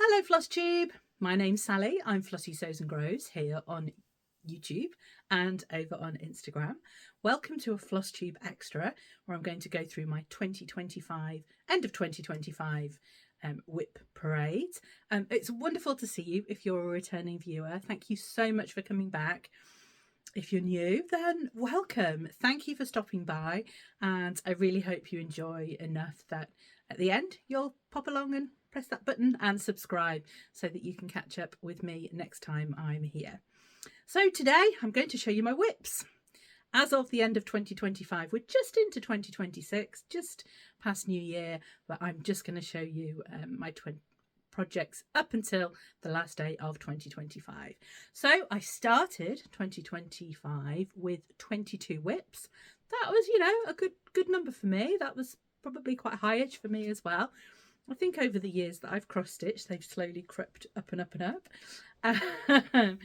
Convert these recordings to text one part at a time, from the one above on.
Hello Flosstube, my name's Sally. I'm Flossie Sews and Grows here on YouTube and over on Instagram. Welcome to a Flosstube Extra where I'm going to go through my 2025, end of 2025 WIP parade. It's wonderful to see you if you're a returning viewer. Thank you so much for coming back. If you're new, then welcome. Thank you for stopping by, and I really hope you enjoy enough that at the end you'll pop along and press that button and subscribe so that you can catch up with me next time I'm here. So today I'm going to show you my WIPs. As of the end of 2025, we're just into 2026, just past New Year, but I'm just going to show you my projects up until the last day of 2025. So I started 2025 with 22 WIPs. That was, a good number for me. That was probably quite highish for me as well. I think over the years that I've cross-stitched, they've slowly crept up and up and up. And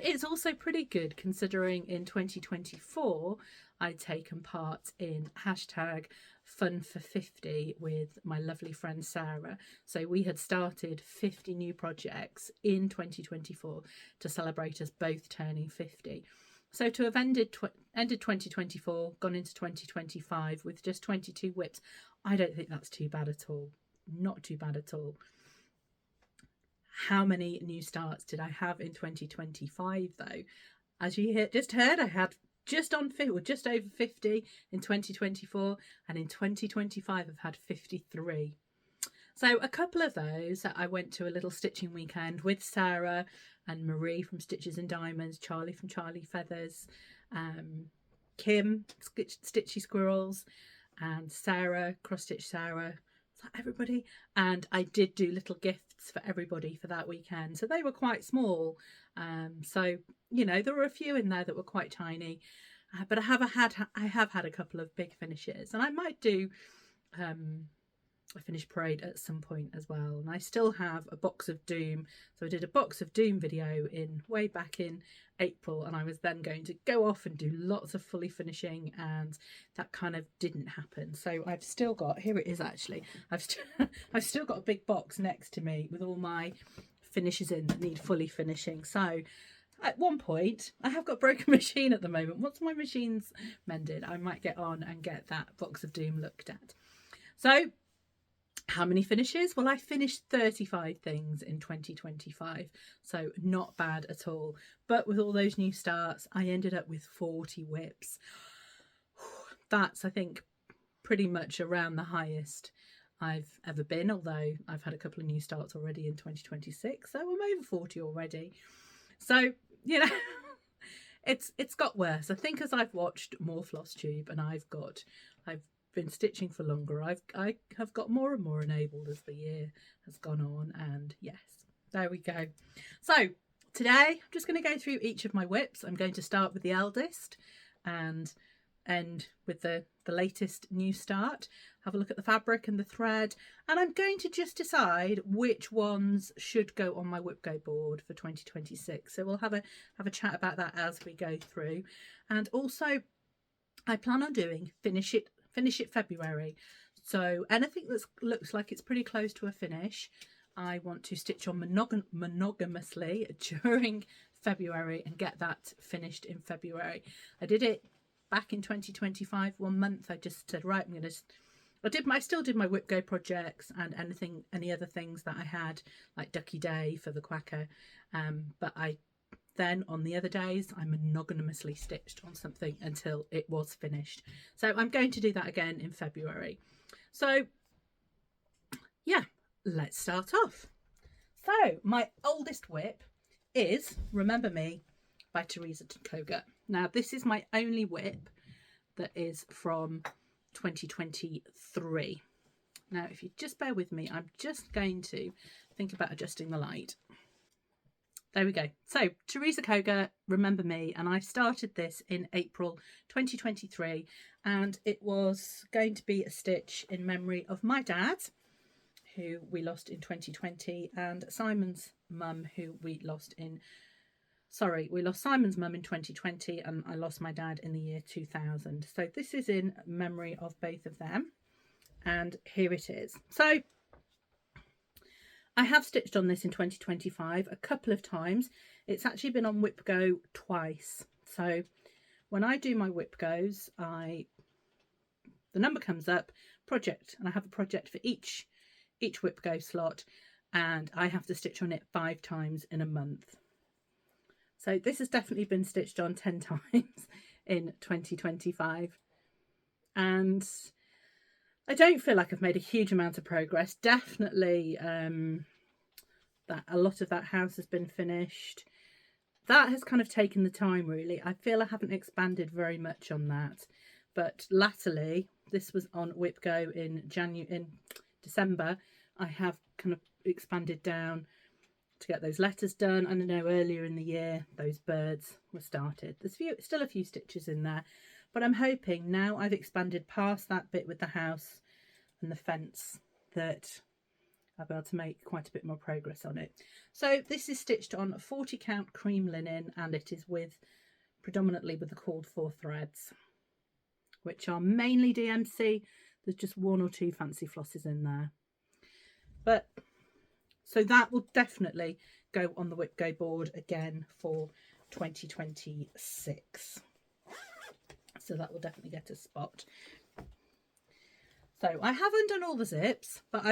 it's also pretty good considering in 2024, I'd taken part in #FunFor50 with my lovely friend Sarah. So we had started 50 new projects in 2024 to celebrate us both turning 50. So to have ended 2024, gone into 2025 with just 22 WIPs, I don't think that's too bad at all. Not too bad at all. How many new starts did I have in 2025 though? As you just heard, I had just over 50 in 2024, and in 2025 I've had 53. So a couple of those, I went to a little stitching weekend with Sarah and Marie from Stitches and Diamonds, Charlie from Charlie Feathers, Kim, Stitchy Squirrels, and Sarah, Crossstitch Sarah, everybody. And I did do little gifts for everybody for that weekend. So they were quite small. So, there were a few in there that were quite tiny. But I have had a couple of big finishes. And I might do a finished parade at some point as well. And I still have a box of doom. So I did a box of doom video way back in April, and I was then going to go off and do lots of fully finishing, and that kind of didn't happen. So I've still got, here it is actually, I've still got a big box next to me with all my finishes in that need fully finishing. So at one point, I have got a broken machine at the moment. Once my machine's mended, I might get on and get that box of doom looked at. So how many finishes? Well, I finished 35 things in 2025, so not bad at all. But with all those new starts, I ended up with 40 WIPs. That's, I think, pretty much around the highest I've ever been, although I've had a couple of new starts already in 2026, so I'm over 40 already. So, it's got worse. I think as I've watched more Flosstube and I've been stitching for longer, I have got more and more enabled as the year has gone on, and yes, there we go. So today I'm just going to go through each of my WIPs. I'm going to start with the eldest and end with the latest new start, have a look at the fabric and the thread, and I'm going to just decide which ones should go on my WIP Go board for 2026. So we'll have a chat about that as we go through. And also I plan on doing finish it February. So anything that looks like it's pretty close to a finish, I want to stitch on monogamously during February and get that finished in February. I did it back in 2025, 1 month. I just said, right, I still did my WIP Go projects and any other things that I had, like Ducky Day for the Quacker. But then on the other days, I monogamously stitched on something until it was finished. So I'm going to do that again in February. So yeah, let's start off. So my oldest WIP is Remember Me by Theresa Kogut. Now this is my only WIP that is from 2023. Now if you just bear with me, I'm just going to think about adjusting the light. There we go. So Theresa Kogut, Remember Me, and I started this in April 2023, and it was going to be a stitch in memory of my dad, who we lost in 2020, and Simon's mum, who we lost Simon's mum in 2020, and I lost my dad in the year 2000. So this is in memory of both of them, and here it is. So I have stitched on this in 2025 a couple of times. It's actually been on WIP Go twice. So when I do my WIP Goes, the number comes up, project, and I have a project for each WIP Go slot, and I have to stitch on it 5 times in a month. So this has definitely been stitched on 10 times in 2025. And I don't feel like I've made a huge amount of progress. Definitely that a lot of that house has been finished. That has kind of taken the time, really. I feel I haven't expanded very much on that. But latterly, this was on WIP Go in December. I have kind of expanded down to get those letters done. And I know earlier in the year, those birds were started. There's still a few stitches in there. But I'm hoping now I've expanded past that bit with the house and the fence that I'll be able to make quite a bit more progress on it. So this is stitched on 40 count cream linen, and it is predominantly with the called for threads, which are mainly DMC. There's just 1 or 2 fancy flosses in there. But so that will definitely go on the WIP Go board again for 2026. So that will definitely get a spot. So I haven't done all the zips, but I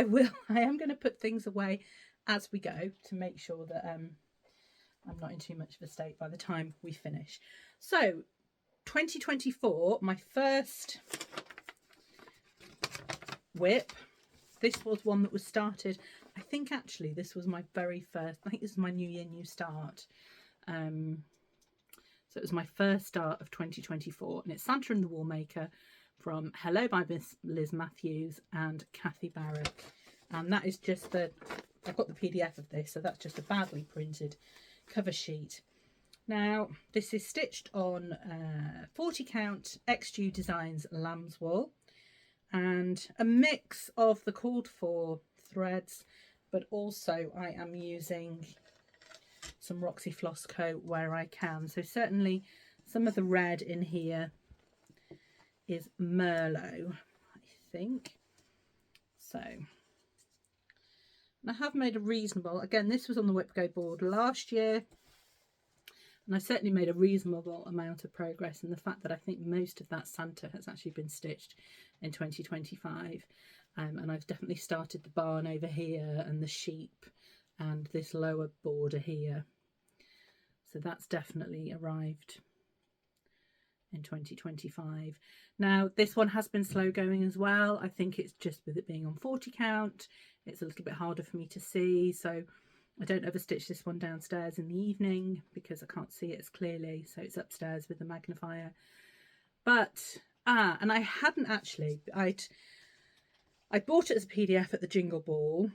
am going to put things away as we go to make sure that I'm not in too much of a state by the time we finish. So 2024, my first WIP, this was one that was started, I think actually this was my very first, I think this is my New Year, New Start. So it was my first start of 2024, and it's Santa and the Wallmaker from Hello by Miss Liz Matthews and Kathy Barrack. And that is just I've got the PDF of this, so that's just a badly printed cover sheet. Now, this is stitched on 40 count XG Designs lamb's wool, and a mix of the called for threads, but also I am using some Roxy Floss Coat where I can. So certainly some of the red in here is Merlot, I think. So, and I have made a reasonable, again, this was on the WIP Go board last year, and I certainly made a reasonable amount of progress in the fact that I think most of that Santa has actually been stitched in 2025. And I've definitely started the barn over here and the sheep and this lower border here. So that's definitely arrived in 2025. Now this one has been slow going as well. I think it's just with it being on 40 count, it's a little bit harder for me to see. So I don't ever stitch this one downstairs in the evening because I can't see it as clearly. So it's upstairs with the magnifier. But, and I hadn't actually, I bought it as a PDF at the Jingle Ball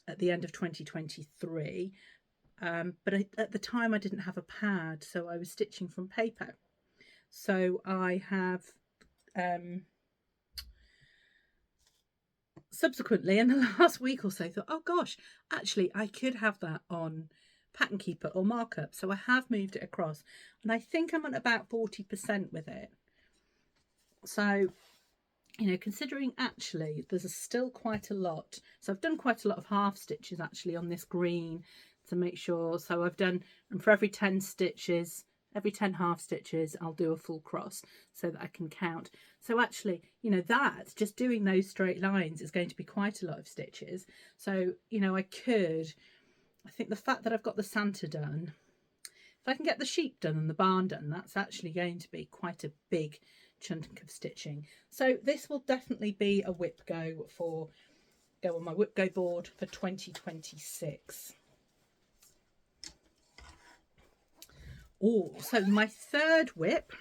at the end of 2023, but at the time I didn't have a pad, so I was stitching from paper. So I have subsequently in the last week or so thought, oh gosh, actually I could have that on Pattern Keeper or markup. So I have moved it across, and I think I'm at about 40% with it. So, you know, considering actually there's still quite a lot. So I've done quite a lot of half stitches actually on this green to make sure. So I've done, and for every 10 stitches, every 10 half stitches, I'll do a full cross so that I can count. So actually, you know, that just doing those straight lines is going to be quite a lot of stitches. So, you know, I think the fact that I've got the Santa done, if I can get the sheep done and the barn done, that's actually going to be quite a big chunk of stitching. So this will definitely be a WIP Go on my WIP Go board for 2026. Oh, so my third WIP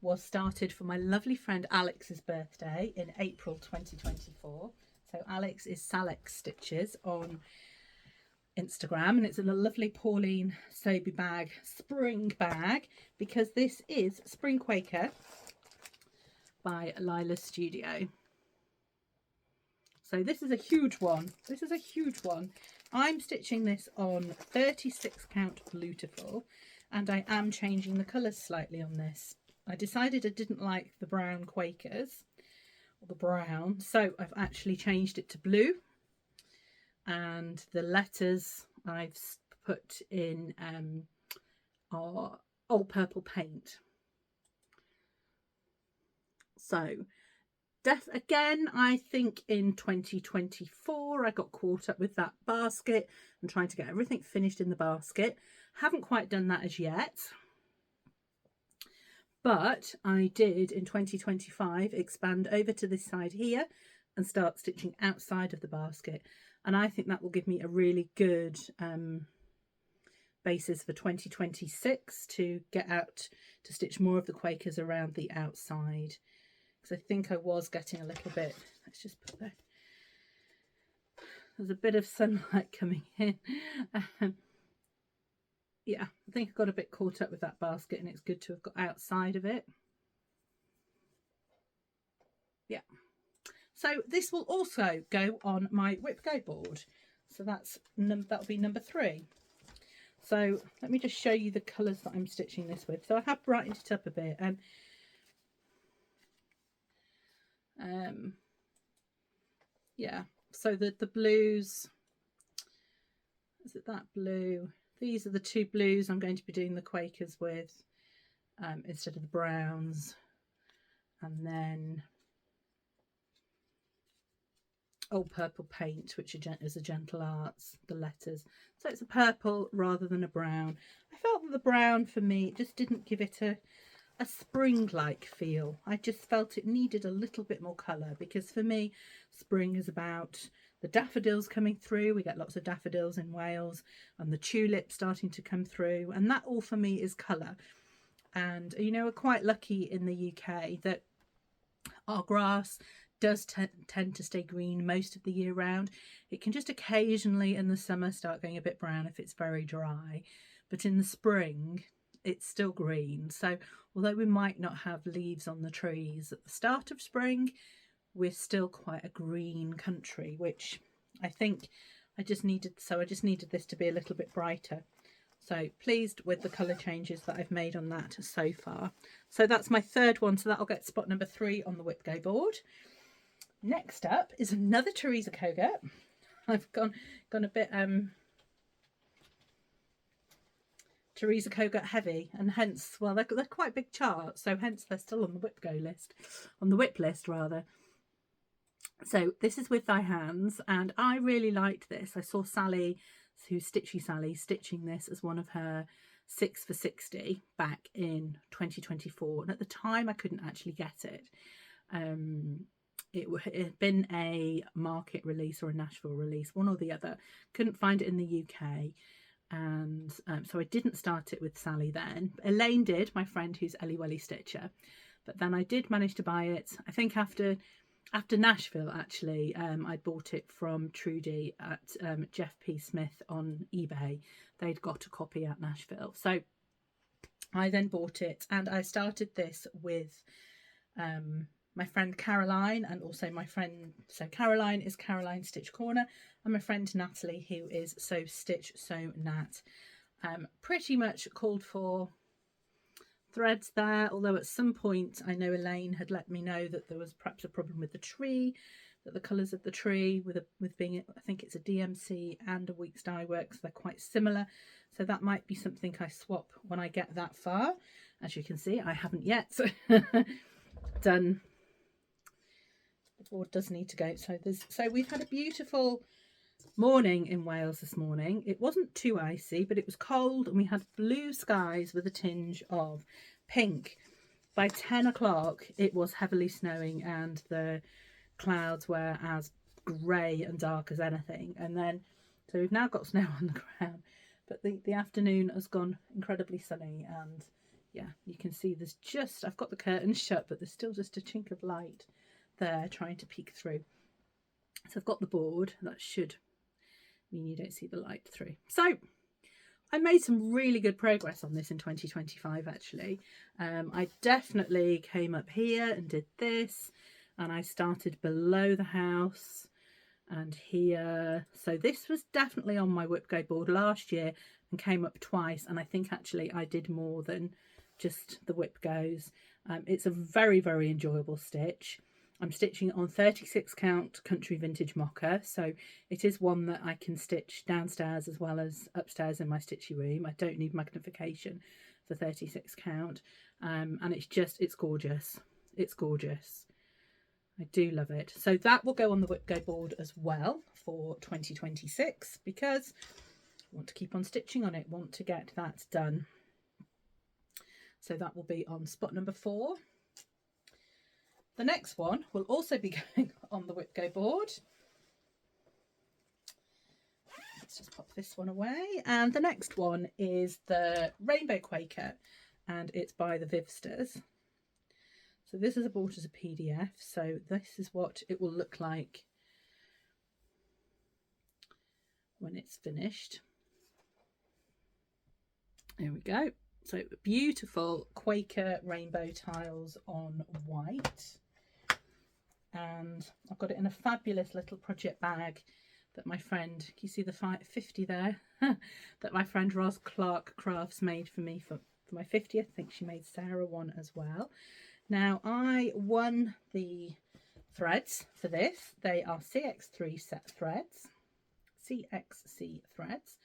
was started for my lovely friend Alex's birthday in April 2024. So Alex is Salex Stitches on Instagram, and it's in a lovely Pauline Sobe bag, spring bag, because this is Spring Quaker by Lila Studio. So this is a huge one. This is a huge one. I'm stitching this on 36 count Blutiful, and I am changing the colours slightly on this. I decided I didn't like the brown Quakers, or the brown, so I've actually changed it to blue. and the letters I've put in are old purple paint. So again, I think in 2024 I got caught up with that basket and trying to get everything finished in the basket. Haven't quite done that as yet, but I did in 2025 expand over to this side here and start stitching outside of the basket, and I think that will give me a really good basis for 2026 to get out to stitch more of the Quakers around the outside, because I think I was getting a little bit, let's just put there, there's a bit of sunlight coming in. Yeah, I think I got a bit caught up with that basket, and it's good to have got outside of it. Yeah, so this will also go on my WIP Go board, so that'll be number 3. So let me just show you the colours that I'm stitching this with. So I have brightened it up a bit, and yeah, so the blues, is it that blue? These are the 2 blues I'm going to be doing the Quakers with instead of the browns, and then old purple paint, which is a Gentle Arts, the letters. So it's a purple rather than a brown. I felt that the brown for me just didn't give it a spring-like feel. I just felt it needed a little bit more colour, because for me spring is about the daffodils coming through. We get lots of daffodils in Wales, and the tulips starting to come through, and that all for me is colour. And you know, we're quite lucky in the UK that our grass does tend to stay green most of the year round. It can just occasionally in the summer start going a bit brown if it's very dry, but in the spring it's still green. So although we might not have leaves on the trees at the start of spring, we're still quite a green country, which I think I just needed this to be a little bit brighter. So pleased with the colour changes that I've made on that so far. So that's my 3rd one, so that'll get spot number 3 on the WIP Go board. Next up is another Theresa Kogut. I've gone a bit Theresa Kogut heavy, and hence, well, they're quite big charts, so hence they're still on the WIP Go list, on the WIP list rather. So this is With Thy Hands, and I really liked this. I saw Sally, who's Stitchy Sally, stitching this as one of her 6 for 60 back in 2024, and at the time I couldn't actually get it. It had been a market release or a Nashville release, one or the other. Couldn't find it in the UK, and so I didn't start it with Sally then. Elaine did, my friend who's Ellie Welly Stitcher, but then I did manage to buy it, I think after Nashville actually. I bought it from Trudy at Jeff P. Smith on eBay. They'd got a copy at Nashville, so I then bought it, and I started this with my friend Caroline, and also my friend, so Caroline is Caroline Stitch Corner, and my friend Natalie, who is So Stitch So Nat. Pretty much called for threads there, although at some point I know Elaine had let me know that there was perhaps a problem with the tree, that the colours of the tree with being, I think it's a DMC and a Weeks Dye Works, they're quite similar, so that might be something I swap when I get that far. As you can see, I haven't yet done. The board does need to go. So we've had a beautiful morning in Wales this morning. It wasn't too icy, but it was cold, and we had blue skies with a tinge of pink. By 10 o'clock it was heavily snowing, and the clouds were as grey and dark as anything. And then, so we've now got snow on the ground, but the afternoon has gone incredibly sunny, and yeah, you can see there's just, I've got the curtains shut, but there's still just a chink of light there trying to peek through. So I've got the board, that should mean you don't see the light through. So I made some really good progress on this in 2025 actually. I definitely came up here and did this, and I started below the house and here. So this was definitely on my WIP Go board last year and came up twice, and I think actually I did more than just the WIP Goes. It's a very, very enjoyable stitch. I'm stitching on 36 count country vintage mocha, so it is one that I can stitch downstairs as well as upstairs in my stitchy room. I don't need magnification for 36 count, and it's gorgeous. It's gorgeous. I do love it. So that will go on the WIP Go board as well for 2026 because I want to keep on stitching on it, want to get that done. So that will be on spot number 4. The next one will also be going on the WIP Go board. Let's just pop this one away. And the next one is the Rainbow Quaker, and it's by the Vivsters. So this is bought as a PDF. So this is what it will look like when it's finished. There we go. So beautiful Quaker rainbow tiles on white. And I've got it in a fabulous little project bag that my friend, can you see the 50 there? That my friend Ros Clark Crafts made for me for my 50th. I think she made Sarah one as well. Now I won the threads for this. They are CX3 set threads, CXC threads.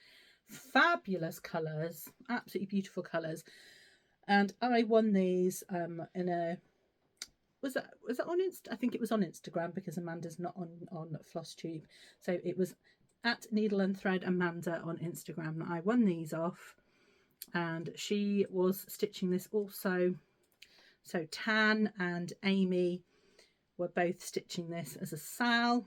Fabulous colours, absolutely beautiful colours. And I won these in a, was that on Insta? I think it was on Instagram because Amanda's not on Flosstube. So it was at Needle and Thread Amanda on Instagram that I won these off. And she was stitching this also. So Tan and Amy were both stitching this as a sal.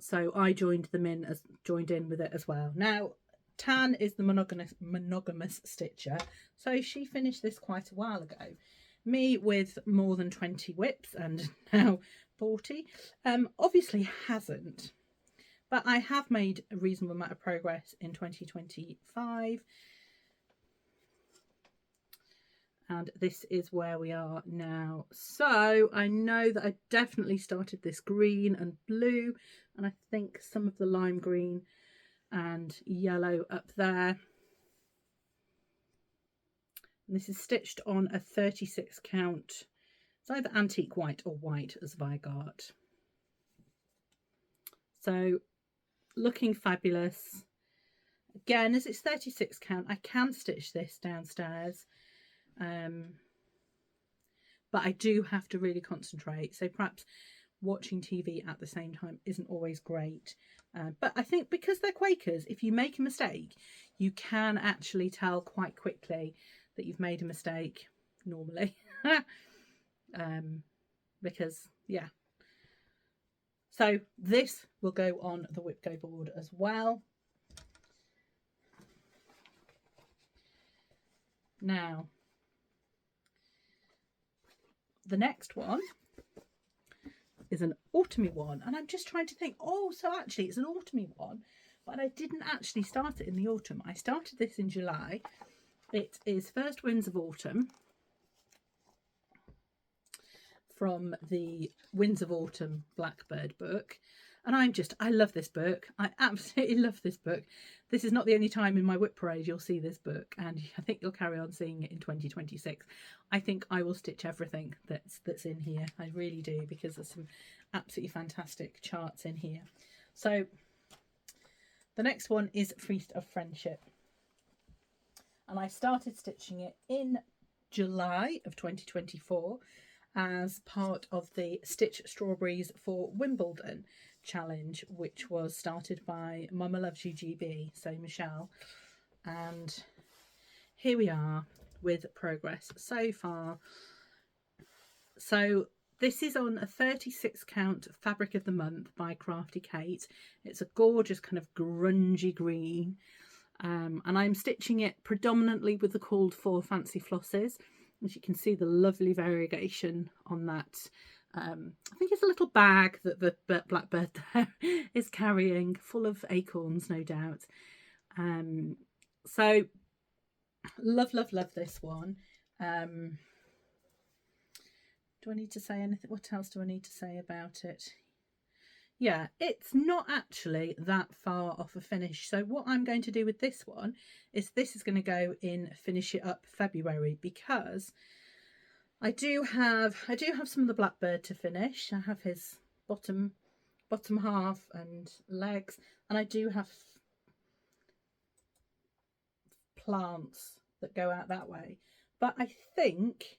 So I joined in with it as well. Now Tan is the monogamous stitcher, so she finished this quite a while ago. Me with more than 20 WIPs and now 40, obviously hasn't, but I have made a reasonable amount of progress in 2025, and this is where we are now. So I know that I definitely started this green and blue, and I think some of the lime green and yellow up there. And this is stitched on a 36 count. It's either antique white or white as Vigart. So looking fabulous. Again, as it's 36 count, I can stitch this downstairs. But I do have to really concentrate. So perhaps watching TV at the same time isn't always great. But I think because they're Quakers, if you make a mistake, you can actually tell quite quickly that you've made a mistake normally. Because, yeah. So this will go on the WIP Go board as well. Now, the next one is an autumny one, and I'm just trying to think, oh, so actually it's an autumny one, but I didn't actually start it in the autumn. I started this in July. It is First Winds of Autumn from the Winds of Autumn Blackbird book, and I love this book. I absolutely love this book. This is not the only time in my WIP parade you'll see this book, and I think you'll carry on seeing it in 2026. I think I will stitch everything that's in here. I really do, because there's some absolutely fantastic charts in here. So the next one is Feast of Friendship, and I started stitching it in July of 2024 as part of the Stitch Strawberries for Wimbledon challenge, which was started by Mama Loves You GB, so Michelle. And here we are with progress so far. So this is on a 36 count Fabric of the Month by Crafty Kate. It's a gorgeous kind of grungy green, and I'm stitching it predominantly with the called for fancy flosses. As you can see, the lovely variegation on that. I think it's a little bag that the Blackbird there is carrying, full of acorns, no doubt. So love this one. Do I need to say anything? What else do I need to say about it? yeah, it's not actually that far off a finish. So what I'm going to do with this one is this is going to go in Finish It Up February, because I do have some of the Blackbird to finish. I have his bottom half and legs, and I do have plants that go out that way. But I think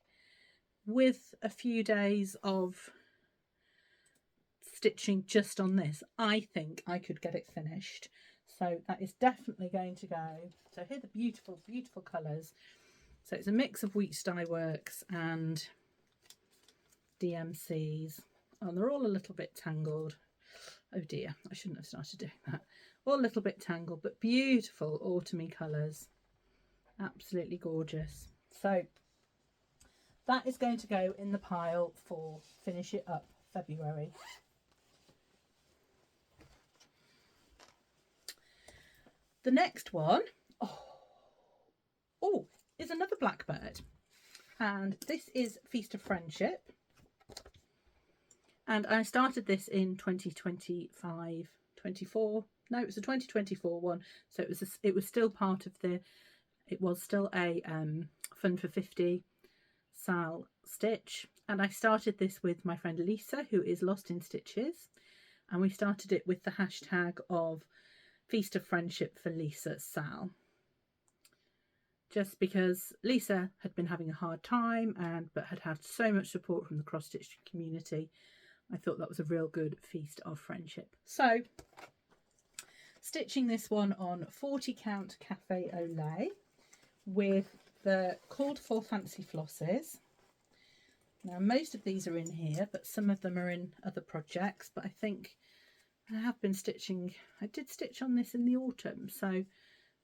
with a few days of stitching just on this, I think I could get it finished. So that is definitely going to go. So here are the beautiful, beautiful colours. So it's a mix of Wheat Dye Works and DMCs. And they're all a little bit tangled. Oh dear, I shouldn't have started doing that. All a little bit tangled, but beautiful autumny colours. Absolutely gorgeous. So that is going to go in the pile for Finish It Up February. The next one, is another Blackbird, and this is Feast of Friendship, and I started this in 2025, 24. No, it was a 2024 one, so it was still part of the. It was still a Fun for 50 Sal stitch, and I started this with my friend Lisa, who is Lost in Stitches, and we started it with the hashtag of Feast of Friendship for Lisa Sal, just because Lisa had been having a hard time but had had so much support from the cross stitch community. I thought that was a real good feast of friendship. So stitching this one on 40 count Cafe au Lait with the Called For Fancy Flosses. Now most of these are in here, but some of them are in other projects, but I think I have been stitching. I did stitch on this in the autumn, so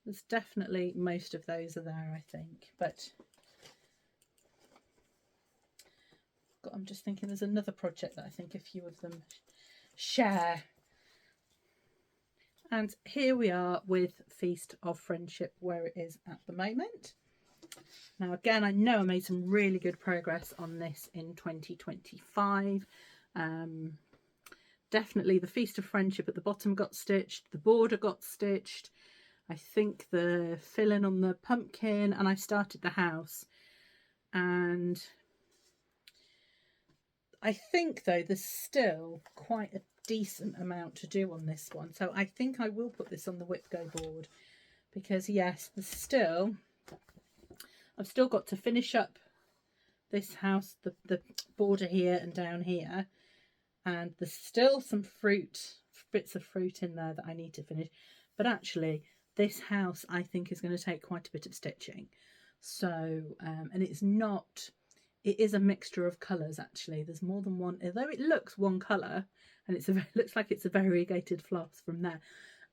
there's definitely most of those are there, I think. But I'm just thinking there's another project that I think a few of them share. And here we are with Feast of Friendship, where it is at the moment. Now again, I know I made some really good progress on this in 2025. Definitely the Feast of Friendship at the bottom got stitched, the border got stitched, I think the fill-in on the pumpkin, and I started the house. And I think though there's still quite a decent amount to do on this one, so I think I will put this on the WIP Go board, because yes, I've still got to finish up this house, the border here and down here, and there's still some bits of fruit in there that I need to finish. But actually this house I think is going to take quite a bit of stitching. So and it is a mixture of colours actually. There's more than one, although it looks one colour and looks like it's a variegated floss from there.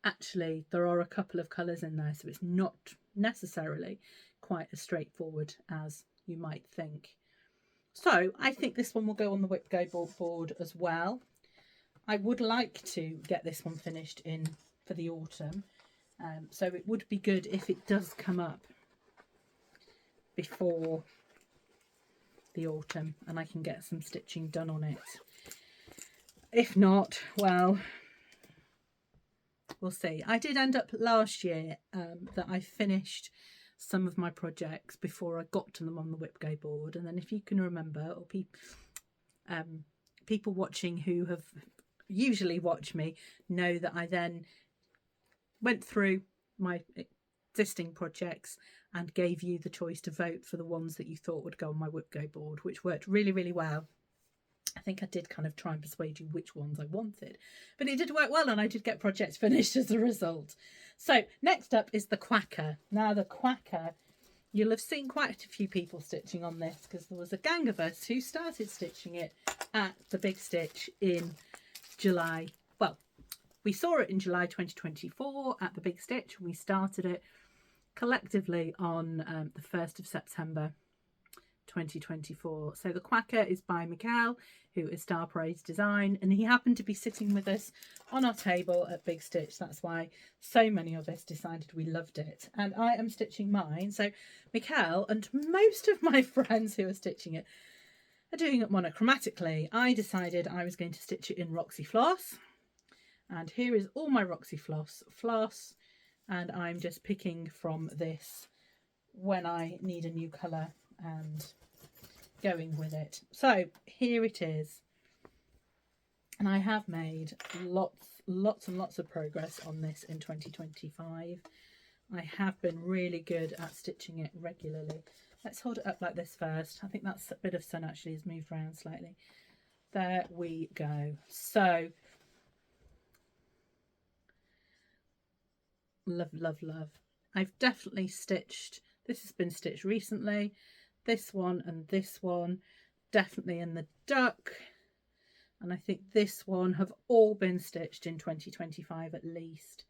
Actually there are a couple of colours in there, so it's not necessarily quite as straightforward as you might think. So I think this one will go on the WIP Go board as well. I would like to get this one finished for the autumn, so it would be good if it does come up before the autumn and I can get some stitching done on it. If not, well, we'll see. I did end up last year that I finished some of my projects before I got to them on the WIP Go board, and then if you can remember, or people watching who have usually watched me know that I then went through my existing projects and gave you the choice to vote for the ones that you thought would go on my WIP Go board, which worked really, really well. I think I did kind of try and persuade you which ones I wanted, but it did work well and I did get projects finished as a result. So next up is the Quacker. Now the Quacker, you'll have seen quite a few people stitching on this because there was a gang of us who started stitching it at the Big Stitch in July. Well, we saw it in July 2024 at the Big Stitch, and we started it collectively on the 1st of September 2024. So the Quacker is by Michael, who is Star Praise Design, and he happened to be sitting with us on our table at Big Stitch. That's why so many of us decided we loved it, and I am stitching mine. So Michael and most of my friends who are stitching it are doing it monochromatically. I decided I was going to stitch it in Roxy Floss, And here is all my Roxy floss, and I'm just picking from this when I need a new colour and going with it. So here it is, and I have made lots and lots of progress on this in 2025. I have been really good at stitching it regularly. Let's hold it up like this first. I think that's a bit of sun actually has moved around slightly. There we go. So love, love, love. I've definitely stitched, this has been stitched recently, this one and this one definitely in the duck, and I think this one have all been stitched in 2025 at least.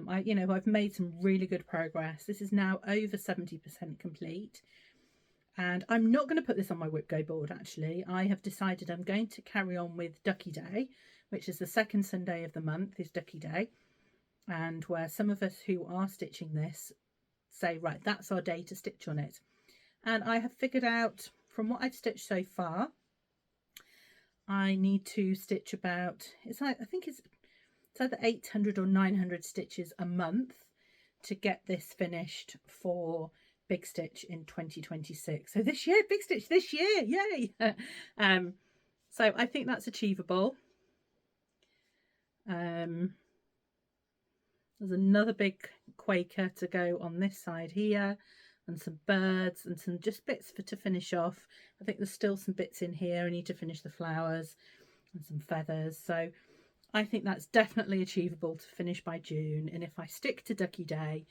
I've made some really good progress. This is now over 70% complete, and I'm not going to put this on my WIP Go board actually. I have decided I'm going to carry on with Ducky Day, which is the second Sunday of the month is Ducky Day, and where some of us who are stitching this say, right, that's our day to stitch on it. And I have figured out from what I've stitched so far, I need to stitch about, I think it's either 800 or 900 stitches a month to get this finished for Big Stitch in 2026. So this year, Big Stitch this year, yay! So I think that's achievable. There's another big Quaker to go on this side here, and some birds and some just bits to finish off. I think there's still some bits in here. I need to finish the flowers and some feathers. So I think that's definitely achievable to finish by June. And if I stick to Ducky Day,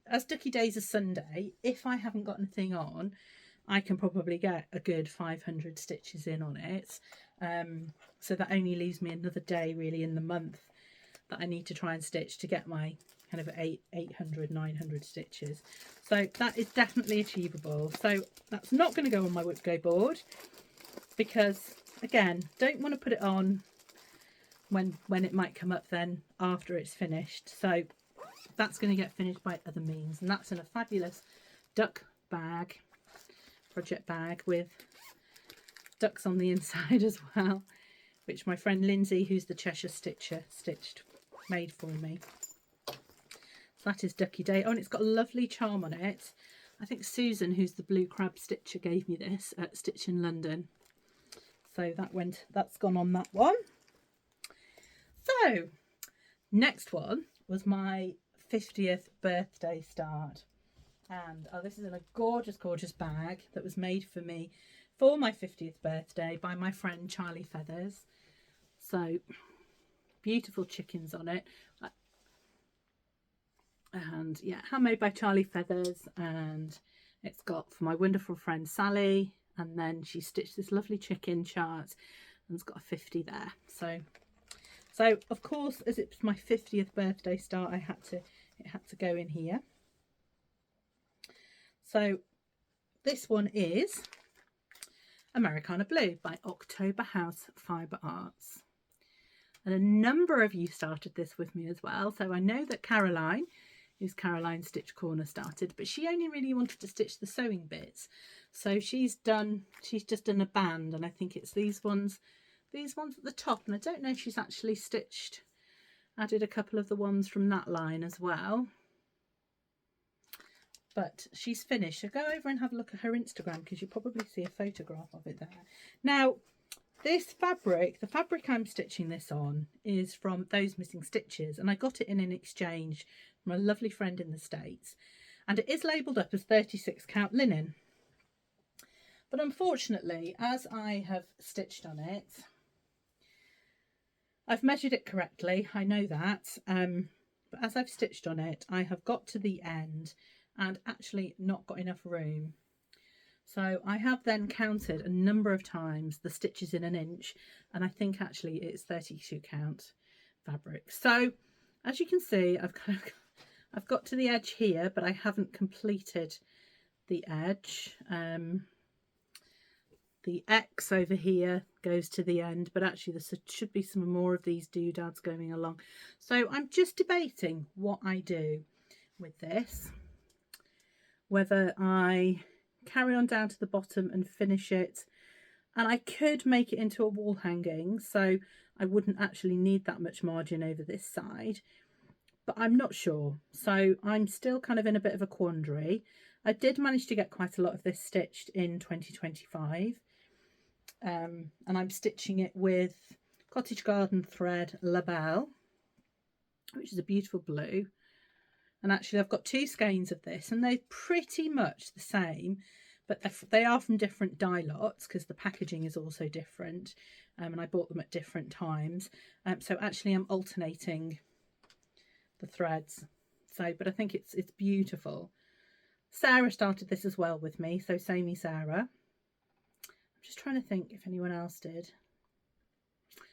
as Ducky Day's a Sunday, if I haven't got anything on, I can probably get a good 500 stitches in on it. So that only leaves me another day really in the month that I need to try and stitch to get my kind of 800, 900 stitches. So that is definitely achievable. So that's not going to go on my WIP Go board because, again, don't want to put it on when it might come up then after it's finished. So that's going to get finished by other means, and that's in a fabulous duck bag, project bag with ducks on the inside as well, which my friend Lindsay, who's the Cheshire Stitcher, made for me. So that is Ducky Day. Oh, and it's got a lovely charm on it. I think Susan, who's the Blue Crab Stitcher, gave me this at Stitch in London. So that's gone on that one. So next one was my 50th birthday start, and this is in a gorgeous bag that was made for me for my 50th birthday by my friend Charlie Feathers. So beautiful chickens on it, and yeah, handmade by Charlie Feathers, and it's got for my wonderful friend Sally, and then she stitched this lovely chicken chart and it's got a 50 there. So of course, as it's my 50th birthday start, it had to go in here. So this one is Americana Blue by October House Fibre Arts. And a number of you started this with me as well. So I know that Caroline, who's Caroline Stitch Corner, started, but she only really wanted to stitch the sewing bits. So she's just done a band, and I think it's these ones at the top. And I don't know if she's actually added a couple of the ones from that line as well. But she's finished. So go over and have a look at her Instagram, because you probably see a photograph of it there. Now, this fabric, the fabric I'm stitching this on, is from Those Missing Stitches, and I got it in an exchange from a lovely friend in the States, and it is labelled up as 36 count linen. But unfortunately, as I have stitched on it, I've measured it correctly, I know that, but as I've stitched on it, I have got to the end and actually not got enough room. So I have then counted a number of times the stitches in an inch, and I think actually it's 32 count fabric. So as you can see, I've got to the edge here, but I haven't completed the edge. The X over here goes to the end, but actually there should be some more of these doodads going along. So I'm just debating what I do with this, whether I carry on down to the bottom and finish it And I could make it into a wall hanging, so I wouldn't actually need that much margin over this side, but I'm not sure. So I'm still kind of in a bit of a quandary. I did manage to get quite a lot of this stitched in 2025. And I'm stitching it with Cottage Garden thread La Belle, which is a beautiful blue. And actually I've got 2 skeins of this, and they're pretty much the same, but they are from different dye lots because the packaging is also different, and I bought them at different times. So actually I'm alternating the threads. So, but I think it's beautiful. Sarah started this as well with me, so samey Sarah. I'm just trying to think if anyone else did.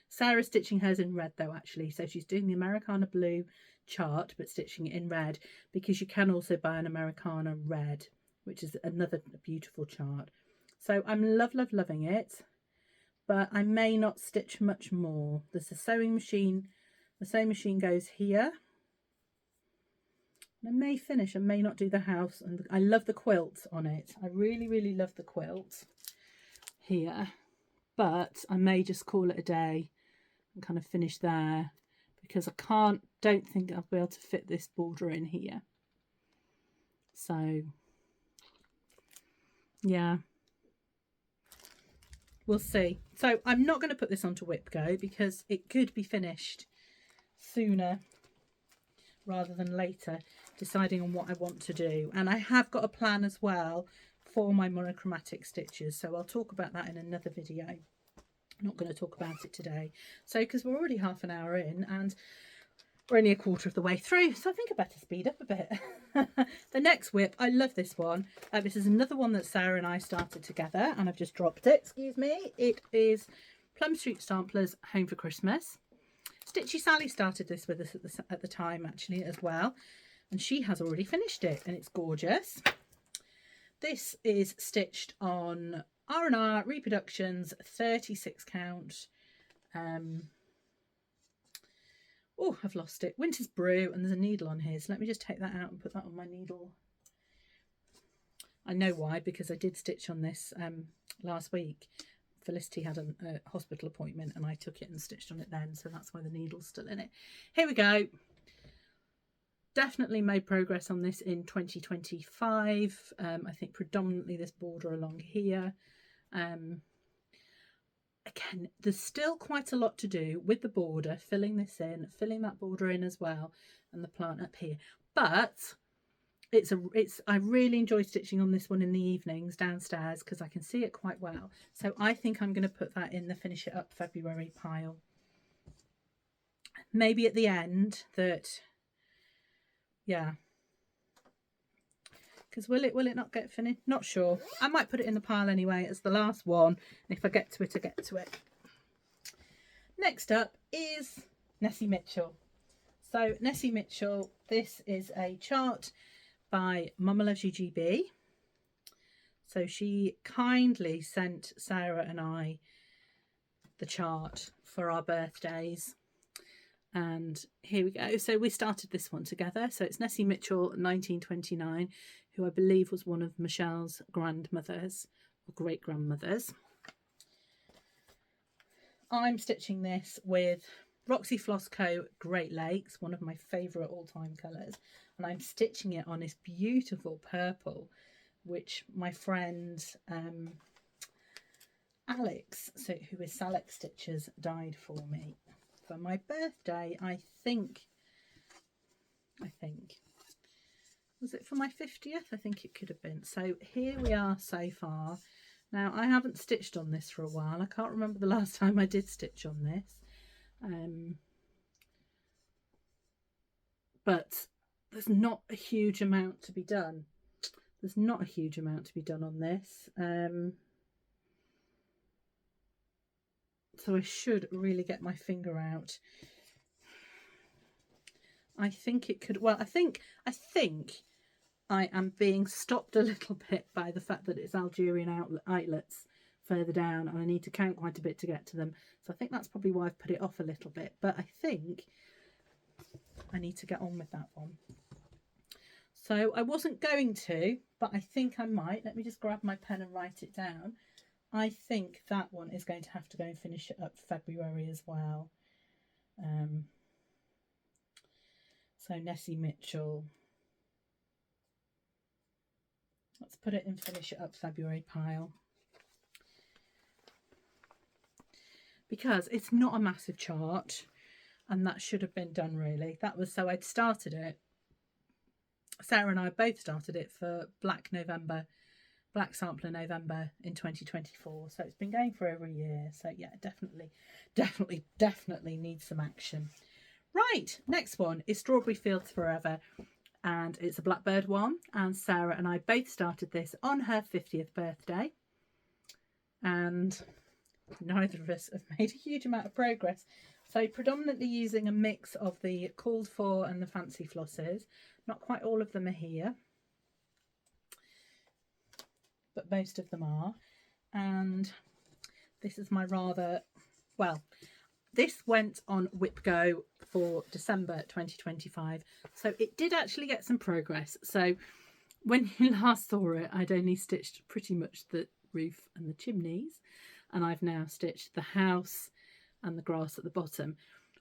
Sarah's stitching hers in red though, actually, so she's doing the Americana Blue chart but stitching it in red, because you can also buy an Americana red, which is another beautiful chart. So I'm loving it, but I may not stitch much more. There's a sewing machine. The sewing machine goes here. I may finish and may not do the house, and I love the quilt on it. I really love the quilt here, but I may just call it a day and kind of finish there, because I don't think I'll be able to fit this border in here. So yeah, we'll see. So I'm not going to put this onto WIP Go because it could be finished sooner rather than later, deciding on what I want to do. And I have got a plan as well for my monochromatic stitches, so I'll talk about that in another video. I'm not going to talk about it today, so because we're already half an hour in and we're only a quarter of the way through, so I think I better speed up a bit. The next WIP, I love this one. This is another one that Sarah and I started together, and I've just dropped it, excuse me. It is Plum Street Samplers Home for Christmas. Stitchy Sally started this with us at the time actually as well, and she has already finished it, and it's gorgeous. This is stitched on R&R Reproductions 36 count. Oh, I've lost it. Winter's Brew, and there's a needle on here, so let me just take that out and put that on my needle. I know why, because I did stitch on this last week. Felicity had a hospital appointment and I took it and stitched on it then, so that's why the needle's still in it. Here we go. Definitely made progress on this in 2025. I think predominantly this border along here. Again, there's still quite a lot to do with the border, filling this in, filling that border in as well, and the plant up here. But I really enjoy stitching on this one in the evenings downstairs because I can see it quite well. So I think I'm going to put that in the Finish It Up February pile. Maybe at the end that, yeah. Because will it not get finished? Not sure. I might put it in the pile anyway as the last one. And if I get to it, I get to it. Next up is Nessie Mitchell. So Nessie Mitchell, this is a chart by Mama Loves You GB. So she kindly sent Sarah and I the chart for our birthdays. And here we go. So we started this one together. So it's Nessie Mitchell 1929, who I believe was one of Michelle's grandmothers or great grandmothers. I'm stitching this with Roxy Floss Co. Great Lakes, one of my favourite all-time colours, and I'm stitching it on this beautiful purple, which my friend Alex, who is Salex Stitchers, dyed for me for my birthday. I think was it for my 50th? I think it could have been. So here we are so far. Now I haven't stitched on this for a while. I can't remember the last time I did stitch on this. But there's not a huge amount to be done. There's not a huge amount to be done on this. So I should really get my finger out. I think it could, well, I think I am being stopped a little bit by the fact that it's Algerian eyelets further down and I need to count quite a bit to get to them. So I think that's probably why I've put it off a little bit, but I think I need to get on with that one. So I wasn't going to, but I think I might. Let me just grab my pen and write it down. I think that one is going to have to go and finish it up February as well. So Nessie Mitchell. Let's put it in finish it up February pile. Because it's not a massive chart, and that should have been done really. That was, so I'd started it. Sarah and I both started it for Black Sampler November in 2024. So it's been going for over a year. So yeah, definitely needs some action. Right, next one is Strawberry Fields Forever. And it's a Blackbird one. And Sarah and I both started this on her 50th birthday. And neither of us have made a huge amount of progress. So predominantly using a mix of the called for and the fancy flosses. Not quite all of them are here, but most of them are. And this is my rather, well, this went on WIP Go for December 2025. So it did actually get some progress. So when you last saw it, I'd only stitched pretty much the roof and the chimneys. And I've now stitched the house and the grass at the bottom.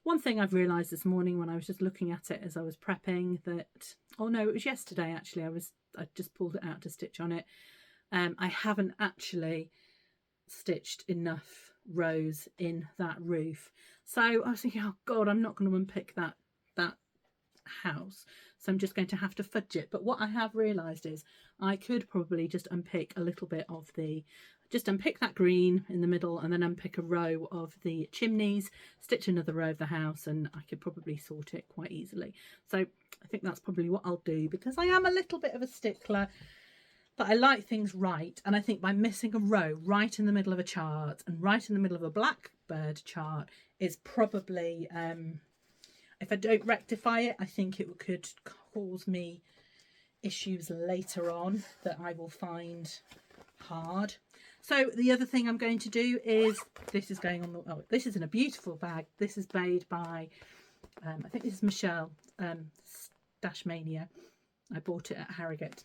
One thing I've realised this morning when I was just looking at it as I was prepping that, oh no, it was yesterday actually, I just pulled it out to stitch on it. I haven't actually stitched enough rows in that roof. So I was thinking, oh God, I'm not going to unpick that house. So I'm just going to have to fudge it. But what I have realised is I could probably just unpick a little bit of just unpick that green in the middle and then unpick a row of the chimneys, stitch another row of the house, and I could probably sort it quite easily. So I think that's probably what I'll do, because I am a little bit of a stickler, but I like things right. And I think by missing a row right in the middle of a chart and right in the middle of a Blackbird chart is probably, if I don't rectify it, I think it could cause me issues later on that I will find hard. So the other thing I'm going to do is, this is going on the, oh, this is in a beautiful bag. This is made by, I think this is Michelle, Stashmania. I bought it at Harrogate.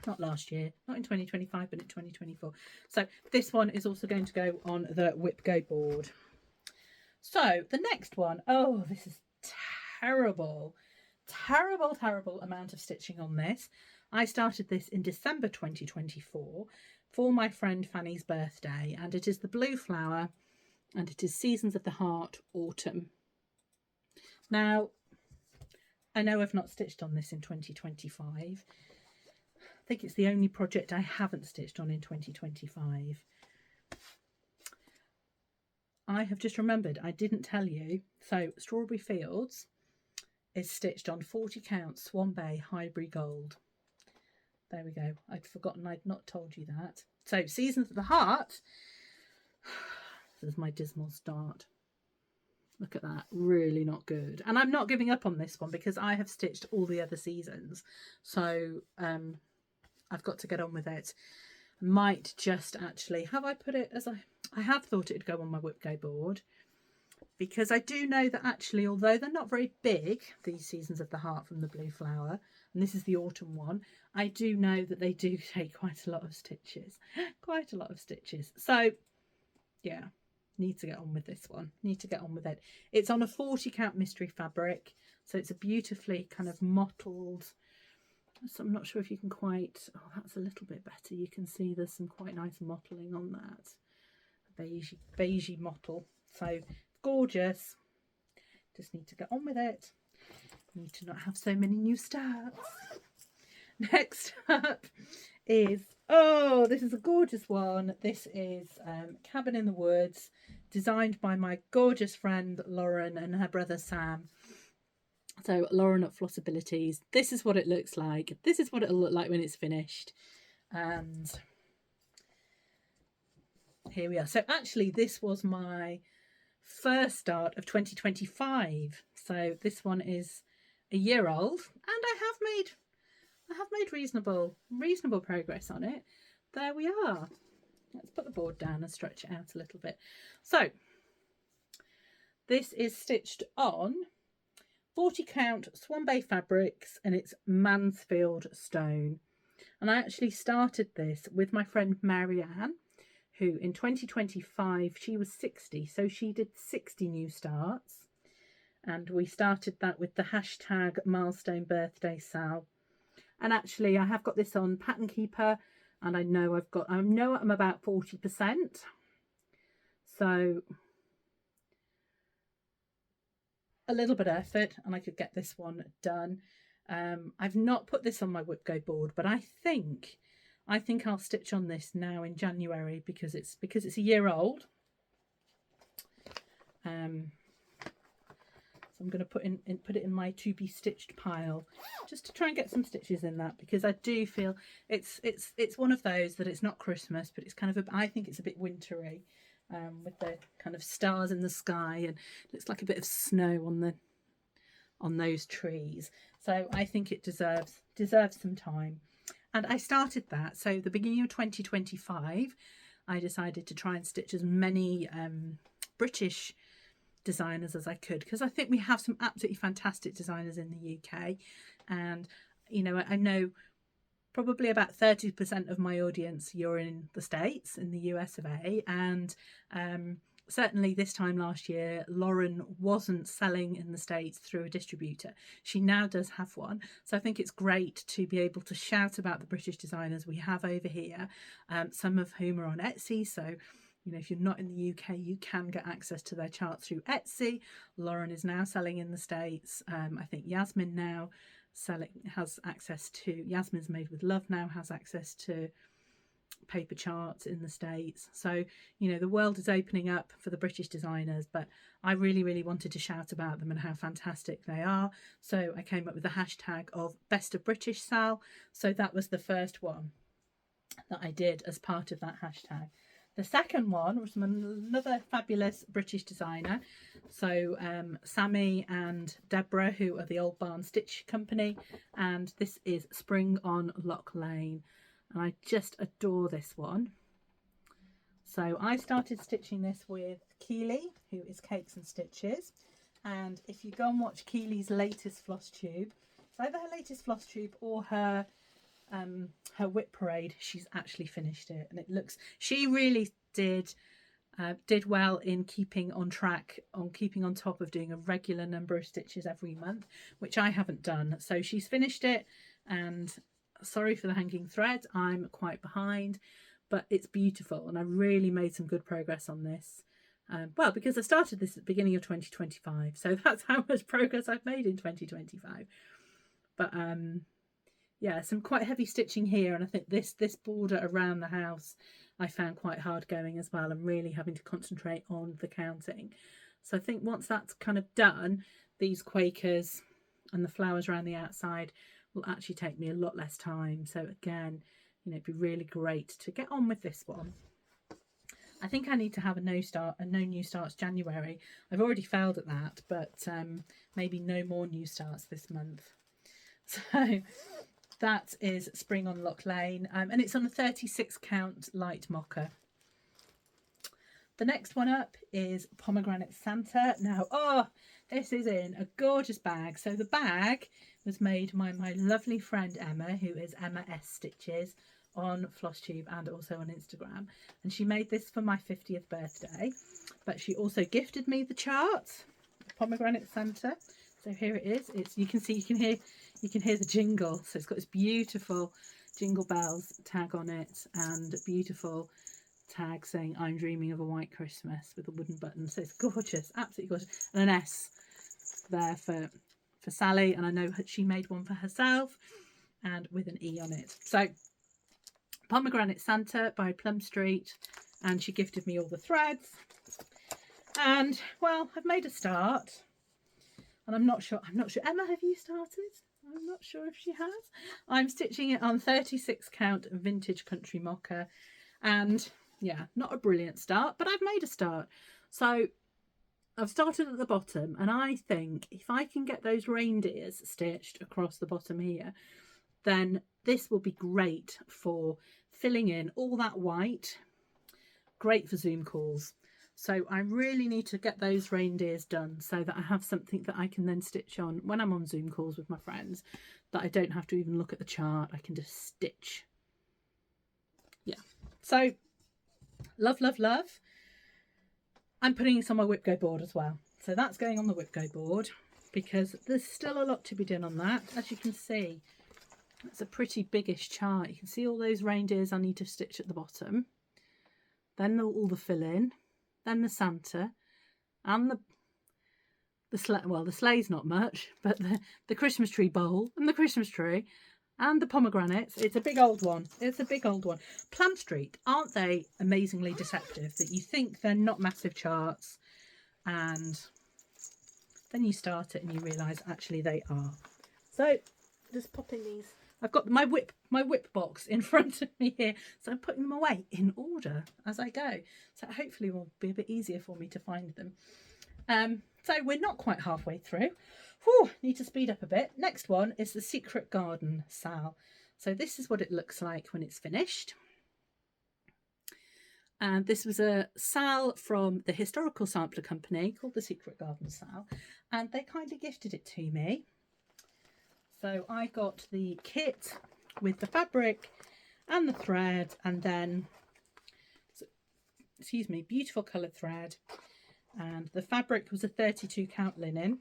Not last year, not in 2025, but in 2024. So this one is also going to go on the WIP Go board. So the next one, oh, this is terrible amount of stitching on this. I started this in December 2024 for my friend Fanny's birthday, and it is the Blue Flower, and it is Seasons of the Heart Autumn. Now, I know I've not stitched on this in 2025. I think it's the only project I haven't stitched on in 2025. I have just remembered, I didn't tell you. So Strawberry Fields is stitched on 40 count Swan Bay Highbury Gold. There we go. I'd forgotten I'd not told you that. So Seasons of the Heart. This is my dismal start. Look at that. Really not good. And I'm not giving up on this one because I have stitched all the other seasons. So I've got to get on with it. Might just actually, have I put it as I have thought it'd go on my WIP Go board, because I do know that actually, although they're not very big, these Seasons of the Heart from the Blue Flower, and this is the autumn one, I do know that they do take quite a lot of stitches. Quite a lot of stitches. So yeah, need to get on with this one. Need to get on with it. It's on a 40 count mystery fabric, so it's a beautifully kind of mottled. So I'm not sure if you can quite, oh, that's a little bit better. You can see there's some quite nice mottling on that. Beigey mottle. So gorgeous. Just need to get on with it. Need to not have so many new starts. Next up is, oh, this is a gorgeous one. This is Cabin in the Woods, designed by my gorgeous friend Lauren and her brother Sam. So Lauren at Flossabilities. This is what it looks like. This is what it'll look like when it's finished. And here we are. So actually this was my first start of 2025. So this one is a year old, and I have made reasonable progress on it. There we are. Let's put the board down and stretch it out a little bit. So this is stitched on 40 count Swan Bay fabrics, and it's Mansfield stone. And I actually started this with my friend Marianne, who in 2025, she was 60. So she did 60 new starts. And we started that with the hashtag milestone birthday Sal. And actually I have got this on Pattern Keeper, and I know I'm about 40%. So a little bit of effort and I could get this one done. I've not put this on my WIP Go board, but I think I'll stitch on this now in January because it's a year old. So I'm going to put it in my to be stitched pile just to try and get some stitches in that, because I do feel it's one of those that it's not Christmas, but it's kind of I think it's a bit wintry, with the kind of stars in the sky, and it looks like a bit of snow on those trees. So I think it deserves some time. And I started that. So the beginning of 2025, I decided to try and stitch as many British designers as I could, because I think we have some absolutely fantastic designers in the UK. And, you know, I know probably about 30% of my audience, you're in the States, in the US of A. And certainly this time last year, Lauren wasn't selling in the States through a distributor. She now does have one. So I think it's great to be able to shout about the British designers we have over here, some of whom are on Etsy. So, you know, if you're not in the UK, you can get access to their charts through Etsy. Lauren is now selling in the States. I think Yasmin now has access to, Yasmin's Made with Love now has access to paper charts in the States. So, you know, the world is opening up for the British designers, but I really wanted to shout about them and how fantastic they are. So I came up with the hashtag of Best of British Sal. So that was the first one that I did as part of that hashtag. The second one was from another fabulous British designer. So Sammy and Deborah, who are the Old Barn Stitch Company. And this is Spring on Loch Lane. And I just adore this one. So I started stitching this with Keely, who is Cakes and Stitches. And if you go and watch Keely's latest Flosstube, it's either her latest Flosstube or her WIP parade, she's actually finished it, and it looks, she really did well in keeping on track, keeping on top of doing a regular number of stitches every month, which I haven't done. So she's finished it, and sorry for the hanging thread, I'm quite behind, but it's beautiful, and I really made some good progress on this. Well, because I started this at the beginning of 2025, so that's how much progress I've made in 2025. But yeah, some quite heavy stitching here, and I think this border around the house I found quite hard going as well, and really having to concentrate on the counting. So I think once that's kind of done, these Quakers and the flowers around the outside will actually take me a lot less time. So again, you know, it'd be really great to get on with this one. I think I need to have a no new starts January. I've already failed at that, but maybe no more new starts this month. So that is Spring on Loch Lane, and it's on a 36 count light mocha. The next one up is Pomegranate Santa. Now, oh, this is in a gorgeous bag. So the bag was made by my lovely friend Emma, who is Emma S Stitches on Flosstube and also on Instagram. And she made this for my 50th birthday, but she also gifted me the chart, Pomegranate Santa. So here it is. It's, you can hear the jingle. So it's got this beautiful Jingle Bells tag on it, and a beautiful tag saying I'm dreaming of a white Christmas with a wooden button. So it's gorgeous, absolutely gorgeous. And an S there for Sally, and I know she made one for herself, and with an E on it. So Pomegranate Santa by Plum Street, and she gifted me all the threads. And well, I've made a start, and I'm not sure. Emma, have you started? I'm not sure if she has. I'm stitching it on 36 count vintage country mocha, and yeah, not a brilliant start, but I've made a start. So I've started at the bottom, and I think if I can get those reindeers stitched across the bottom here, then this will be great for filling in all that white. Great for Zoom calls. So I really need to get those reindeers done so that I have something that I can then stitch on when I'm on Zoom calls with my friends, that I don't have to even look at the chart. I can just stitch. Yeah. So love, love, love. I'm putting this on my WIP Go board as well. So that's going on the WIP Go board because there's still a lot to be done on that. As you can see, it's a pretty biggish chart. You can see all those reindeers I need to stitch at the bottom. Then all the fill-in, then the Santa, and the sleigh. Well, the sleigh's not much, but the Christmas tree bowl and the Christmas tree and the pomegranates. It's a big old one. It's a big old one. Plant Street, aren't they amazingly deceptive that you think they're not massive charts and then you start it and you realise actually they are. So just popping these. I've got my whip box in front of me here, so I'm putting them away in order as I go. So hopefully it will be a bit easier for me to find them. So we're not quite halfway through. Whew, need to speed up a bit. Next one is the Secret Garden Sal. So this is what it looks like when it's finished. And this was a Sal from the historical sampler company called the Secret Garden Sal, and they kindly gifted it to me. So I got the kit with the fabric and the thread, and then, excuse me, beautiful coloured thread, and the fabric was a 32 count linen,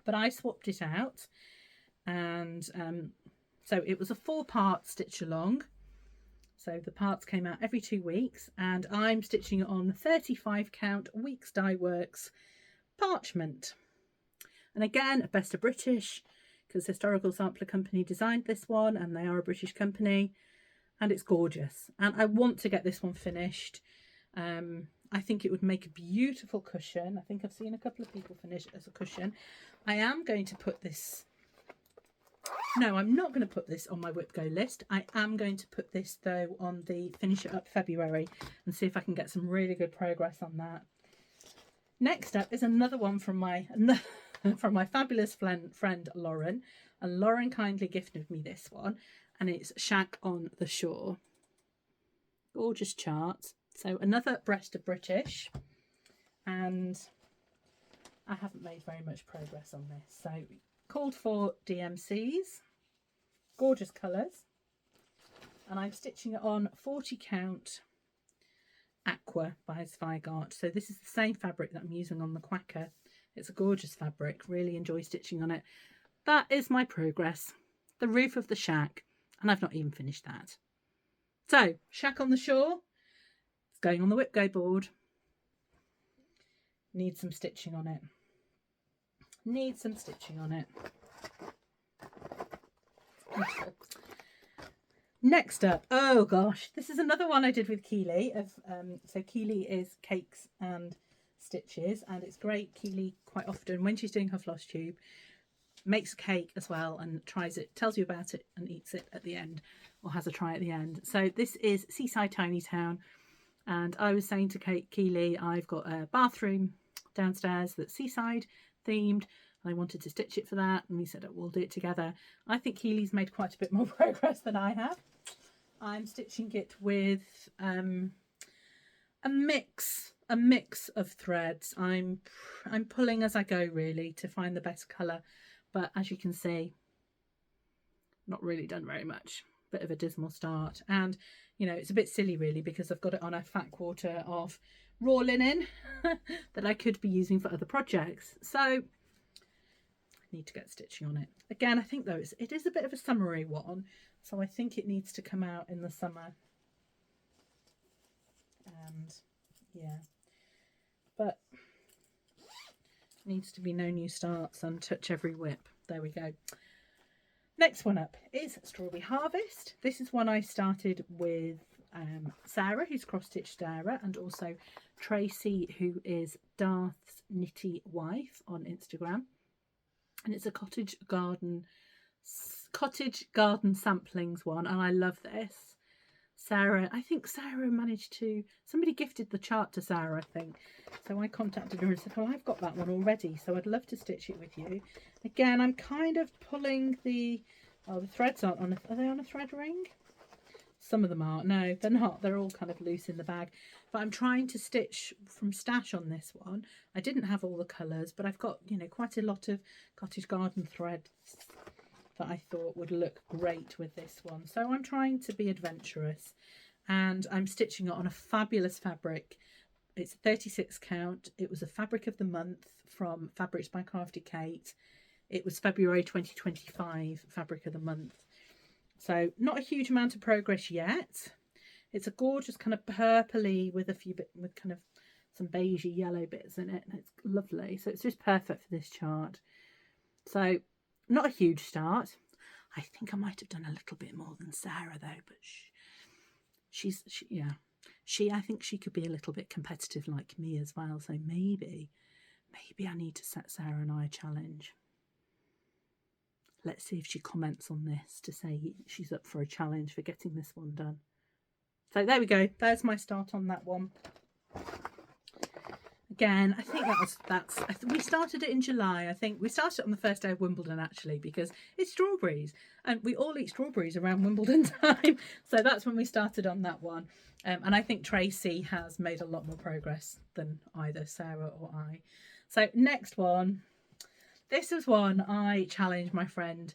but I swapped it out, and so it was a 4-part stitch along. So the parts came out every 2 weeks, and I'm stitching it on 35 count Weeks Dye Works parchment. And again, Best of British, because Historical Sampler Company designed this one, and they are a British company, and it's gorgeous. And I want to get this one finished. I think it would make a beautiful cushion. I think I've seen a couple of people finish it as a cushion. I am going to put this... No, I'm not going to put this on my WIP Go list. I am going to put this, though, on the Finish It Up February and see if I can get some really good progress on that. Next up is another one from my fabulous friend Lauren. And Lauren kindly gifted me this one. And it's Shack on the Shore. Gorgeous chart. So another Best of British. And I haven't made very much progress on this. So called for DMCs. Gorgeous colours. And I'm stitching it on 40 count Aqua by Zweigart. So this is the same fabric that I'm using on the Quacker. It's a gorgeous fabric. Really enjoy stitching on it. That is my progress. The roof of the shack. And I've not even finished that. So, Shack on the Shore. It's going on the WIP Go board. Need some stitching on it. Need some stitching on it. Next up, oh gosh, this is another one I did with Keely. So Keely is cakes and stitches, and it's great. Keely quite often when she's doing her Flosstube makes a cake as well and tries it, tells you about it and eats it at the end, or has a try at the end. So this is Seaside Tiny Town, and I was saying to Keely, I've got a bathroom downstairs that's seaside themed. I wanted to stitch it for that, and we said, oh, we'll do it together. I think Keely's made quite a bit more progress than I have. I'm stitching it with a mix of threads. I'm pulling as I go really to find the best colour, but as you can see, not really done very much. Bit of a dismal start, and you know, it's a bit silly really because I've got it on a fat quarter of raw linen that I could be using for other projects. So need to get stitching on it again. I think though it is a bit of a summery one, so I think it needs to come out in the summer, and yeah, but needs to be no new starts and touch every WIP. There we go. Next one up is Strawberry Harvest. This is one I started with Sarah, who's Crossstitch Sarah, and also Tracy, who is Darth's Knitty Wife on Instagram. And it's a cottage garden samplings one, and I love this. Sarah, I think Sarah managed to, somebody gifted the chart to Sarah, I think. So I contacted her and said, well, I've got that one already, so I'd love to stitch it with you. Again, I'm kind of pulling the threads aren't on are they on a thread ring? Some of them are. No, they're not. They're all kind of loose in the bag. But I'm trying to stitch from stash on this one. I didn't have all the colours, but I've got, you know, quite a lot of cottage garden threads that I thought would look great with this one. So I'm trying to be adventurous. and I'm stitching it on a fabulous fabric. It's a 36 count. It was a fabric of the month from Fabrics by Crafty Kate. It was February 2025 fabric of the month. So not a huge amount of progress yet. It's a gorgeous kind of purpley with a few bit with kind of some beigey yellow bits in it, and it's lovely. So it's just perfect for this chart. So not a huge start. I think I might have done a little bit more than Sarah though, but I think she could be a little bit competitive like me as well. So maybe I need to set Sarah and I a challenge. Let's see if she comments on this to say she's up for a challenge for getting this one done. So there we go. There's my start on that one. Again, I think we started it in July. I think we started it on the first day of Wimbledon actually, because it's strawberries and we all eat strawberries around Wimbledon time. So that's when we started on that one. And I think Tracy has made a lot more progress than either Sarah or I. So next one. This is one I challenged my friend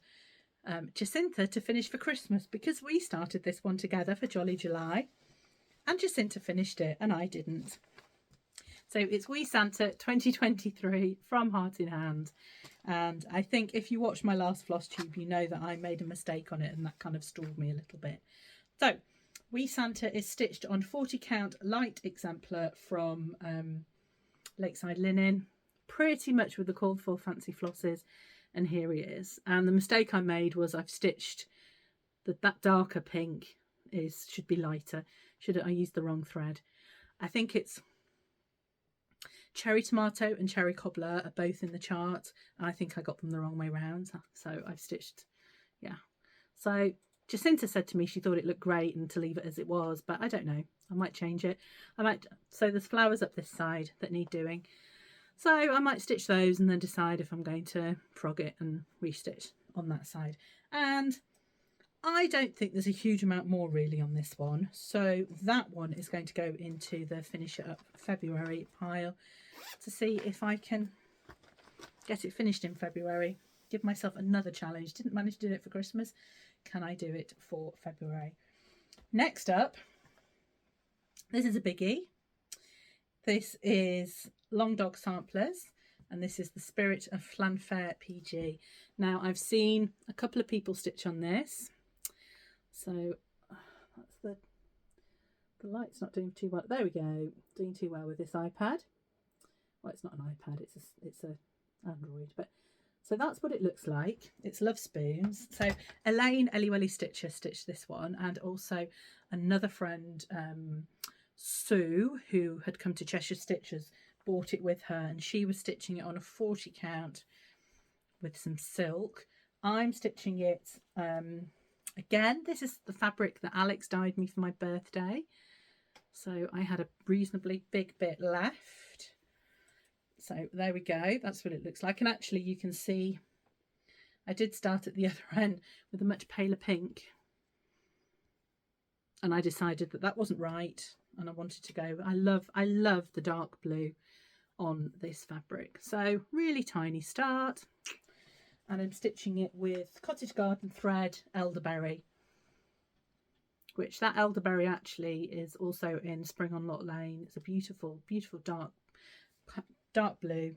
Jacinta to finish for Christmas, because we started this one together for Jolly July and Jacinta finished it and I didn't. So it's We Santa 2023 from Heart in Hand. And I think if you watched my last Flosstube, you know that I made a mistake on it and that kind of stalled me a little bit. So We Santa is stitched on 40 count light exemplar from Lakeside Linen, pretty much with the called for fancy flosses, and here he is. And the mistake I made was I've stitched that darker pink should be lighter. I used the wrong thread. I think it's Cherry Tomato and Cherry Cobbler are both in the chart, and I think I got them the wrong way round, so I've stitched, yeah. So Jacinta said to me she thought it looked great and to leave it as it was, but I don't know, I might change it. So there's flowers up this side that need doing, so I might stitch those and then decide if I'm going to frog it and restitch on that side. And I don't think there's a huge amount more really on this one, so that one is going to go into the Finish It Up February pile to see if I can get it finished in February. Give myself another challenge. Didn't manage to do it for Christmas. Can I do it for February? Next up, this is a biggie. This is Long Dog Samplers, and this is the Spirit of Llanfair PG. Now I've seen a couple of people stitch on this. So that's the light's not doing too well. There we go, doing too well with this iPad. Well, it's not an iPad, it's a Android, but so that's what it looks like. It's Love Spoons. So Elaine Elliwelly Stitcher stitched this one, and also another friend, Sue, who had come to Cheshire Stitchers, bought it with her, and she was stitching it on a 40 count with some silk. I'm stitching it again. This is the fabric that Alex dyed me for my birthday, so I had a reasonably big bit left. So there we go, that's what it looks like. And actually you can see I did start at the other end with a much paler pink, and I decided that wasn't right and I wanted to go, I love the dark blue on this fabric. So really tiny start, and I'm stitching it with Cottage Garden thread Elderberry, which that Elderberry actually is also in Spring on Lot Lane. It's a beautiful dark blue,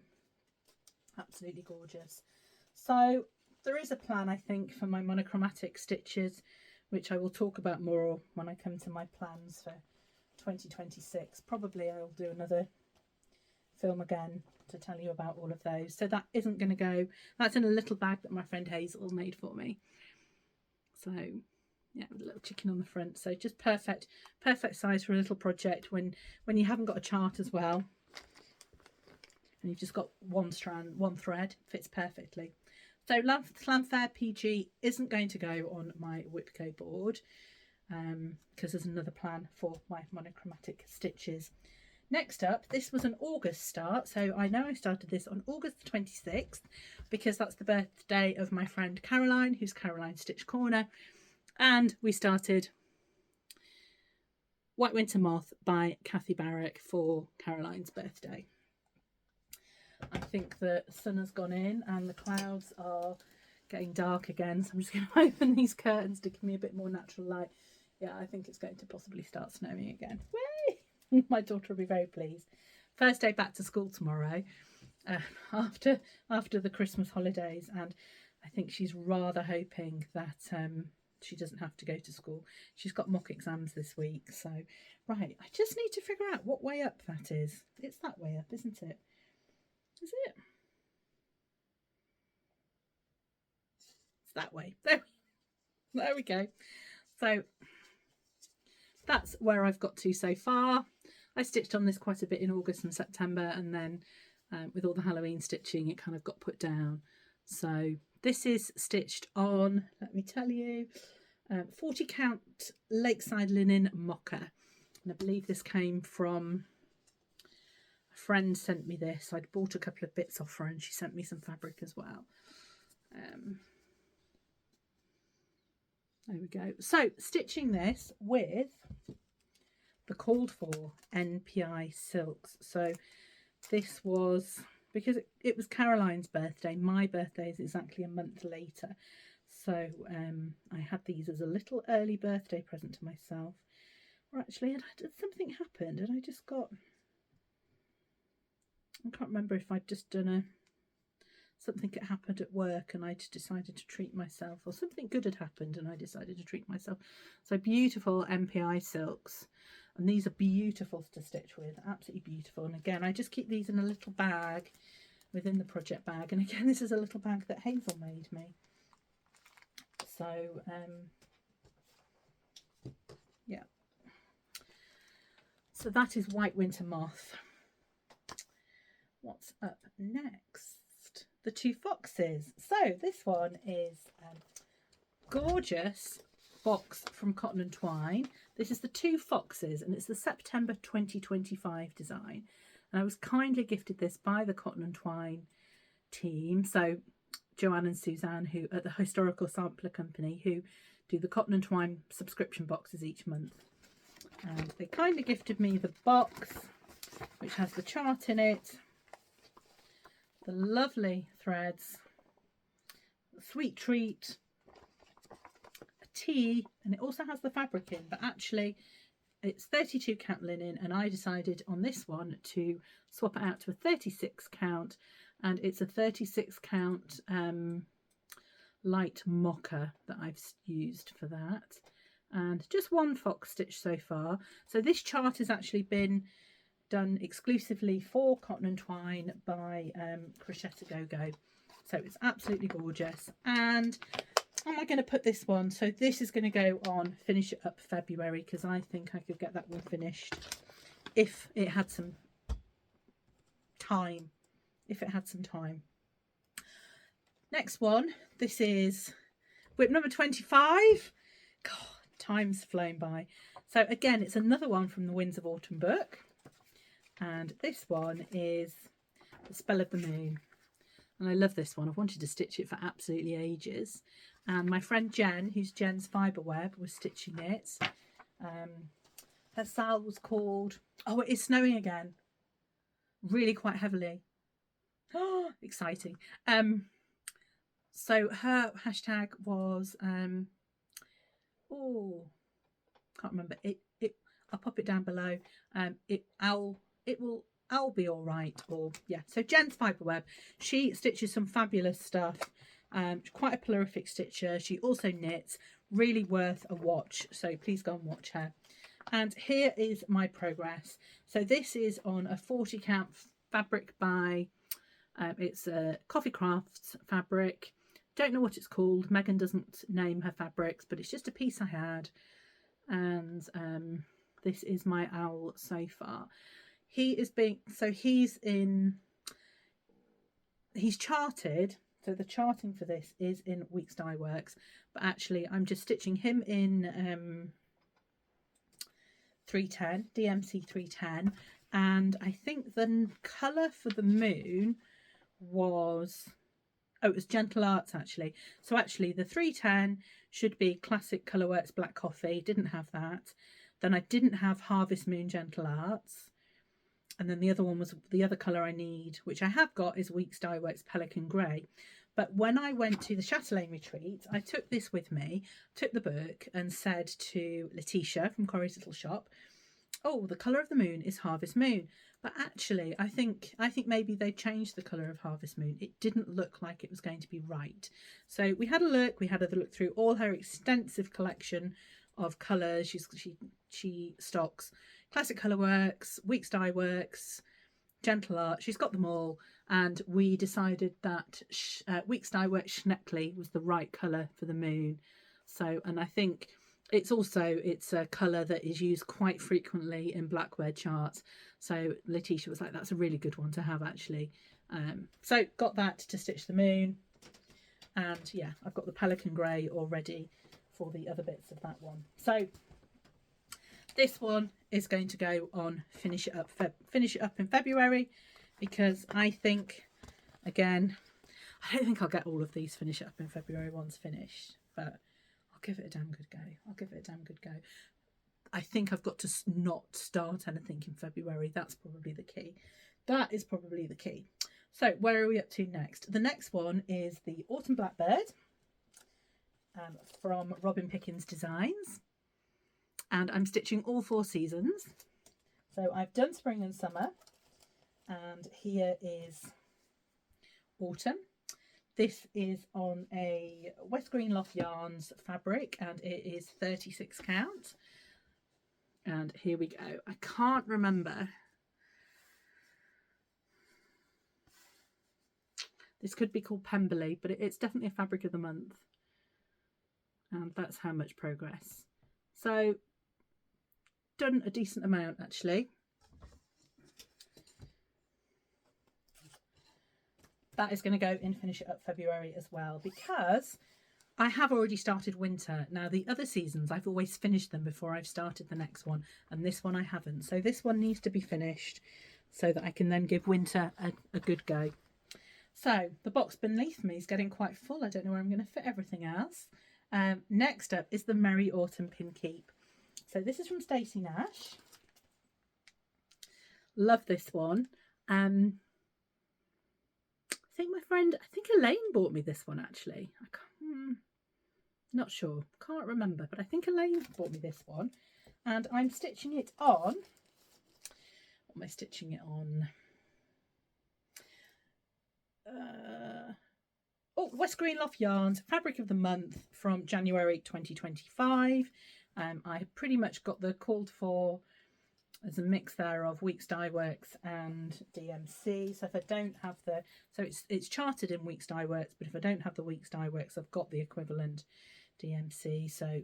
absolutely gorgeous. So there is a plan, I think, for my monochromatic stitches, which I will talk about more when I come to my plans for 2026. Probably I'll do another film again to tell you about all of those. So that isn't going to go, that's in a little bag that my friend Hazel made for me. So yeah, with a little chicken on the front. So just perfect size for a little project when you haven't got a chart as well, and you've just got one strand, one thread, fits perfectly. So Llanfair PG isn't going to go on my WIP board because there's another plan for my monochromatic stitches. Next up, this was an August start, so I know I started this on August the 26th because that's the birthday of my friend Caroline, who's Caroline Stitch Corner, and we started White Winter Moth by Kathy Barrack for Caroline's birthday. I think the sun has gone in and the clouds are getting dark again, so I'm just going to open these curtains to give me a bit more natural light Yeah, I think it's going to possibly start snowing again. Way! My daughter will be very pleased. First day back to school tomorrow, after the Christmas holidays, and I think she's rather hoping that she doesn't have to go to school. She's got mock exams this week, so right, I just need to figure out what way up that is. It's that way up, isn't it? Is it? It's that way. There we go. So that's where I've got to so far. I stitched on this quite a bit in August and September, and then with all the Halloween stitching it kind of got put down. So this is stitched on, let me tell you, 40 count Lakeside linen mocha, and I believe this came from a friend. Sent me this. I'd bought a couple of bits off her and she sent me some fabric as well. There we go. So stitching this with the called for NPI silks. So this was because it was Caroline's birthday. My birthday is exactly a month later, so I had these as a little early birthday present to myself. Or actually, something happened and I just got, I can't remember if I'd just done something had happened at work and I just decided to treat myself, or something good had happened and I decided to treat myself. So beautiful NPI silks, and these are beautiful to stitch with, absolutely beautiful. And again, I just keep these in a little bag within the project bag, and again, this is a little bag that Hazel made me. So yeah, so that is White Winter Moth. What's up next? The Two Foxes. So this one is gorgeous box from Cotton and Twine. This is the Two Foxes, and it's the September 2025 design, and I was kindly gifted this by the Cotton and Twine team. So Joanne and Suzanne, who at the Historical Sampler Company, who do the Cotton and Twine subscription boxes each month, and they kindly gifted me the box, which has the chart in it, the lovely threads, a sweet treat, a tea, and it also has the fabric in, but actually it's 32 count linen, and I decided on this one to swap it out to a 36 count, and it's a 36 count light mocha that I've used for that, and just one fox stitch so far. So this chart has actually been done exclusively for Cotton and Twine by Crochet Go Go, so it's absolutely gorgeous. And am I going to put this one, so this is going to go on Finish It Up February, because I think I could get that one finished if it had some time. Next one, this is WIP number 25. God, time's flown by. So again, it's another one from the Winds of Autumn book. And this one is The Spell of the Moon. And I love this one. I've wanted to stitch it for absolutely ages. And my friend Jen, who's Jen's Fibre Web, was stitching it. Her sal was called, oh, it is snowing again. Really quite heavily. Oh, exciting. So her hashtag was, oh, can't remember. I'll pop it down below. I'll be all right, or yeah. So Jen's Fibre Web, she stitches some fabulous stuff. Quite a prolific stitcher. She also knits. Really worth a watch, so please go and watch her. And here is my progress. So this is on a 40 count fabric by it's a Coffee Crafts fabric. Don't know what it's called. Megan doesn't name her fabrics, but it's just a piece I had. And this is my owl so far. He's charted, so the charting for this is in Weeks Dye Works, but actually I'm just stitching him in 310, DMC 310, and I think the colour for the moon was, oh, it was Gentle Arts actually. So actually the 310 should be Classic Colourworks Black Coffee, didn't have that. Then I didn't have Harvest Moon Gentle Arts. And then the other one was the other colour I need, which I have got, is Weeks Dye Works Pelican Grey. But when I went to the Chatelaine retreat, I took this with me, took the book and said to Letitia from Corrie's Little Shop, oh, the colour of the moon is Harvest Moon. But actually, I think maybe they changed the colour of Harvest Moon. It didn't look like it was going to be right. So we had a look. We had a look through all her extensive collection of colours. She stocks Classic Colourworks, Weeks Dye Works, Gentle Art. She's got them all. And we decided that Weeks Dye Works Schneckley was the right colour for the moon. So, and I think it's a colour that is used quite frequently in Blackbird charts. So Letitia was like, that's a really good one to have, actually. So got that to stitch the moon. And yeah, I've got the Pelican Grey all ready for the other bits of that one. So this one is going to go on finish it up in February, because I think, again, I don't think I'll get all of these finish it up in February ones finished, but I'll give it a damn good go. I'll give it a damn good go. I think I've got to not start anything in February. That's probably the key. That is probably the key. So where are we up to next? The next one is the Autumn Blackbird from Robin Pickens Designs. And I'm stitching all 4 seasons. So I've done spring and summer. And here is autumn. This is on a West Green Loft Yarns fabric, and it is 36 count. And here we go. I can't remember. This could be called Pemberley, but it's definitely a fabric of the month. And that's how much progress. So, done a decent amount, actually. That is going to go in Finish It Up February as well, because I have already started winter. Now, the other seasons, I've always finished them before I've started the next one, and this one I haven't. So this one needs to be finished so that I can then give winter a good go. So the box beneath me is getting quite full. I don't know where I'm going to fit everything else. Next up is the Merry Autumn Pinkeep. So this is from Stacey Nash. Love this one. I think Elaine bought me this one, actually. Not sure, can't remember, but I think Elaine bought me this one, and I'm stitching it on. What am I stitching it on? West Green Loft Yarns, fabric of the month from January 2025. I pretty much got the called for. There's a mix there of Weeks Dye Works and DMC. So if I don't have it's charted in Weeks Dye Works, but if I don't have the Weeks Dye Works, I've got the equivalent DMC. So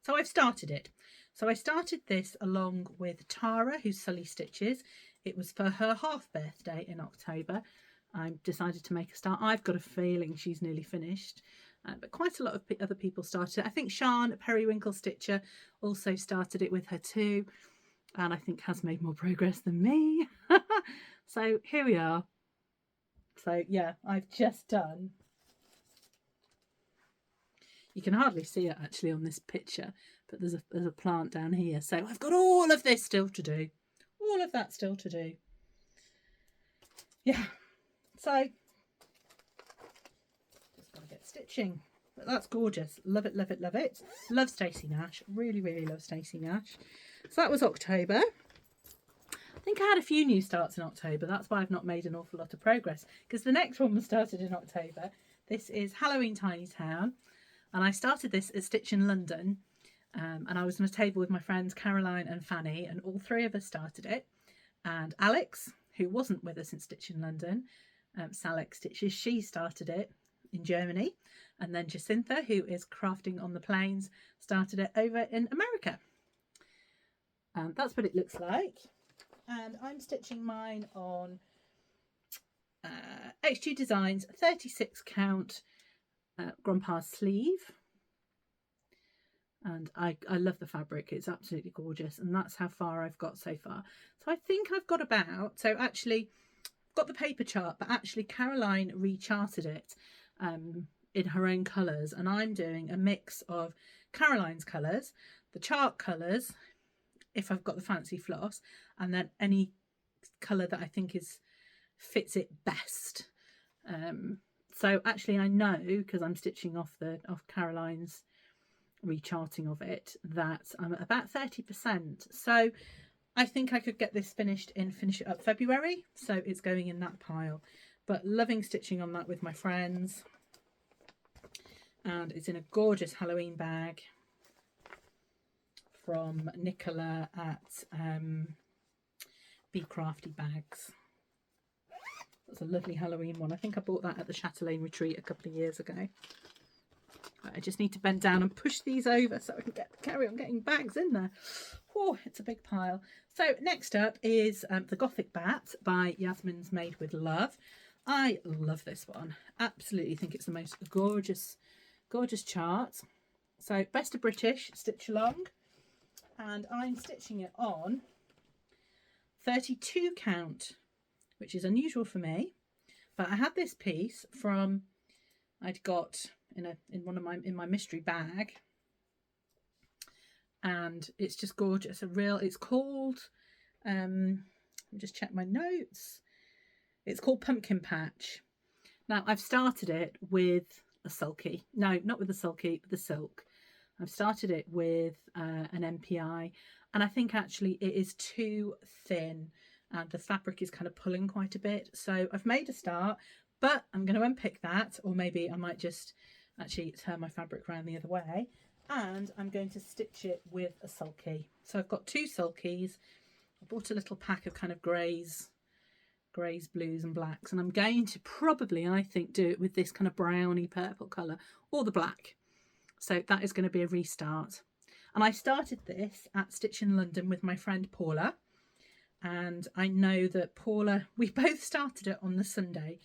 I've started it. So I started this along with Tara, who's Sully Stitches. It was for her half birthday in October. I decided to make a start. I've got a feeling she's nearly finished. But quite a lot of other people started it. I think Sian Periwinkle Stitcher also started it with her too, and I think has made more progress than me. So here we are. So yeah, I've just done. You can hardly see it actually on this picture, but there's a plant down here. So I've got all of this still to do. All of that still to do. Yeah. So get stitching, but that's gorgeous. Love it, love it, love it. Love Stacey Nash. Really, really love Stacey Nash. So that was October. I think I had a few new starts in October. That's why I've not made an awful lot of progress, because the next one was started in October. This is Halloween Tiny Town, and I started this at Stitch in London, and I was on a table with my friends Caroline and Fanny, and all 3 of us started it. And Alex, who wasn't with us in Stitch in London, Salek Stitches, she started it in Germany, and then Jacintha, who is crafting on the plains, started it over in America. And that's what it looks like. And I'm stitching mine on HG Designs 36 count Grandpa's sleeve, and I love the fabric. It's absolutely gorgeous, and that's how far I've got so far. So I think I've got about, so actually got the paper chart, but actually Caroline recharted it in her own colours, and I'm doing a mix of Caroline's colours, the chart colours if I've got the fancy floss, and then any colour that I think is fits it best. So actually I know, because I'm stitching off Caroline's recharting of it, that I'm at about 30%. So I think I could get this finish it up February. So it's going in that pile. But loving stitching on that with my friends. And it's in a gorgeous Halloween bag from Nicola at Be Crafty Bags. That's a lovely Halloween one. I think I bought that at the Chatelaine retreat a couple of years ago. Right, I just need to bend down and push these over so I can carry on getting bags in there. Oh, it's a big pile. So next up is the Gothic Bat by Yasmin's Made with Love. I love this one. Absolutely think it's the most gorgeous chart. So Best of British stitch along, and I'm stitching it on 32 count, which is unusual for me, but I had this piece from I'd got in my mystery bag, and it's just gorgeous. It's called let me just check my notes. It's called Pumpkin Patch. Now I've started it with a sulky. No, not with the sulky, but the silk. I've started it with an MPI, and I think actually it is too thin and the fabric is kind of pulling quite a bit. So I've made a start, but I'm going to unpick that, or maybe I might just actually turn my fabric around the other way, and I'm going to stitch it with a sulky. So I've got 2 sulkies. I bought a little pack of kind of greys, blues and blacks, and I'm going to probably, I think, do it with this kind of browny purple colour or the black. So that is going to be a restart. And I started this at Stitch in London with my friend Paula, and I know that Paula, we both started it on the Sunday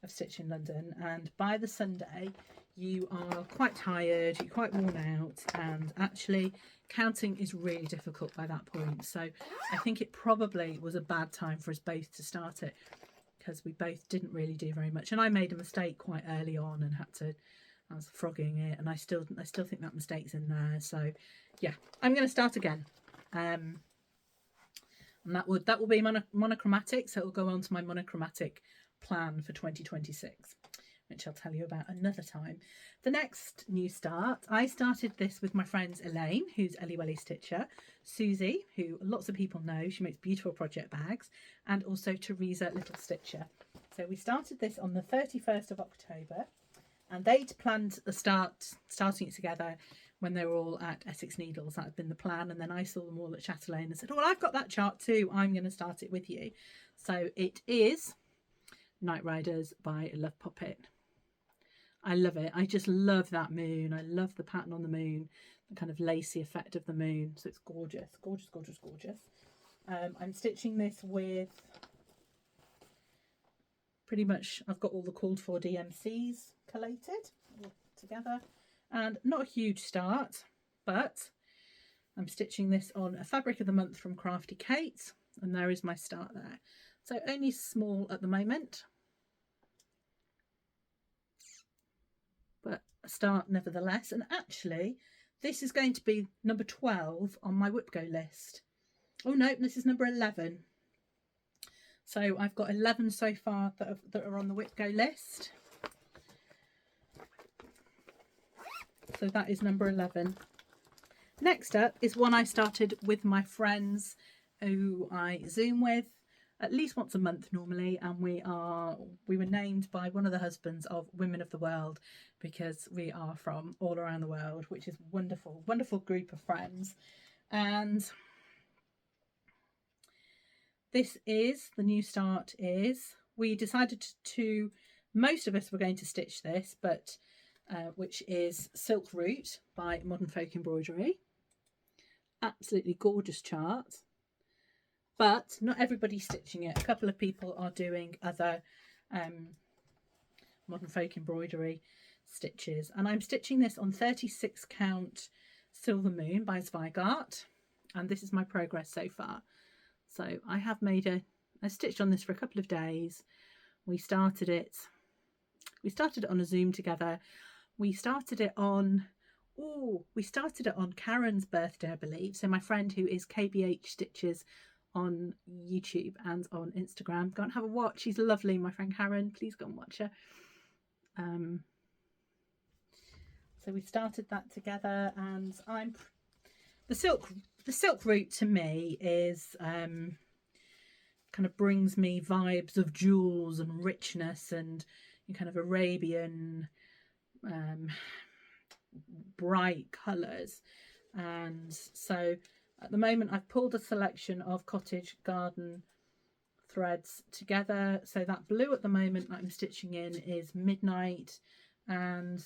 of Stitch in London, and by the Sunday you are quite tired, you're quite worn out, and actually counting is really difficult by that point. So I think it probably was a bad time for us both to start it, because we both didn't really do very much, and I made a mistake quite early on and I was frogging it, and I still think that mistake's in there. So yeah, I'm going to start again, and that will be monochromatic, so it will go on to my monochromatic plan for 2026, which I'll tell you about another time. The next new start, I started this with my friends Elaine, who's Ellie Welly Stitcher, Susie, who lots of people know, she makes beautiful project bags, and also Theresa Little Stitcher. So we started this on the 31st of October, and they'd planned starting it together when they were all at Essex Needles. That had been the plan, and then I saw them all at Chatelaine and said, oh, well, I've got that chart too, I'm going to start it with you. So it is Night Riders by Love Poppet. I love it. I just love that moon. I love the pattern on the moon, the kind of lacy effect of the moon. So it's gorgeous, gorgeous, gorgeous, gorgeous. I'm stitching this with pretty much, I've got all the called for DMCs collated all together, and not a huge start, but I'm stitching this on a fabric of the month from Crafty Kate, and there is my start there. So only small at the moment, but a start nevertheless. And actually this is going to be number 12 on my WIP Go list. Oh no, this is number 11. So I've got 11 so far that are on the WIP Go list. So that is number 11. Next up is one I started with my friends who I Zoom with at least once a month normally, and we were named by one of the husbands of Women of the World, because we are from all around the world, which is wonderful, wonderful group of friends. And this is the new start. Is we decided to most of us were going to stitch this, but which is Silk Root by Modern Folk Embroidery. Absolutely gorgeous chart, but not everybody's stitching it. A couple of people are doing other Modern Folk Embroidery stitches, and I'm stitching this on 36 count Silver Moon by Zweigart, and this is my progress so far. So I have I stitched on this for a couple of days. We started it on a Zoom together. We started it on Karen's birthday, I believe. So my friend who is KBH Stitches on YouTube and on Instagram. Go and have a watch. She's lovely, my friend Karen. Please go and watch her. So we started that together, and the silk route to me is kind of brings me vibes of jewels and richness and kind of Arabian bright colours. And so at the moment I've pulled a selection of cottage garden threads together. So that blue at the moment that I'm stitching in is Midnight, and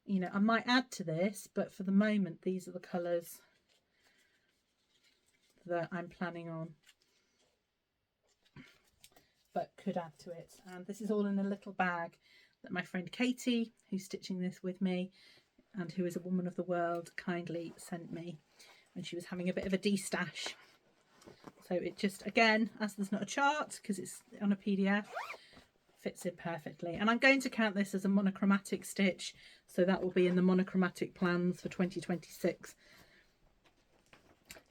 you know, I might add to this, but for the moment these are the colours that I'm planning on, but could add to it. And this is all in a little bag that my friend Katie, who's stitching this with me and who is a woman of the world, kindly sent me when she was having a bit of a de-stash. So it just, again, as there's not a chart because it's on a PDF, fits in perfectly. And I'm going to count this as a monochromatic stitch, so that will be in the monochromatic plans for 2026.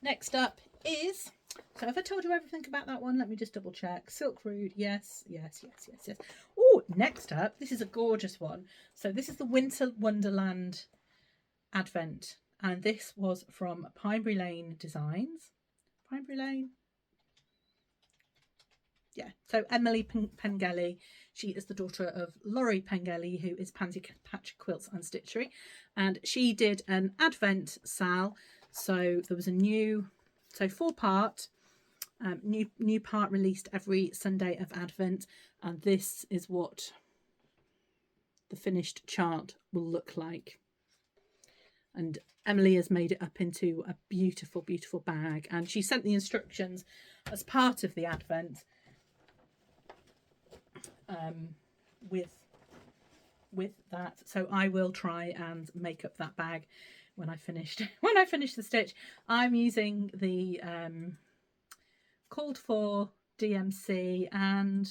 Next up is, so have I told you everything about that one? Let me just double check. Silk Root, yes. Oh, next up, this is a gorgeous one. So this is the Winter Wonderland Advent, and this was from Pinkeep Lane Designs. Pinkeep Lane? Yeah, so Emily Pengelly, she is the daughter of Laurie Pengelly, who is Pansy Patch Quilts and Stitchery, and she did an Advent sale. So there was a new, so 4-part, new part released every Sunday of Advent, and this is what the finished chart will look like. And Emily has made it up into a beautiful, beautiful bag, and she sent the instructions as part of the Advent with that. So I will try and make up that bag when I finish the stitch. I'm using the called for DMC, and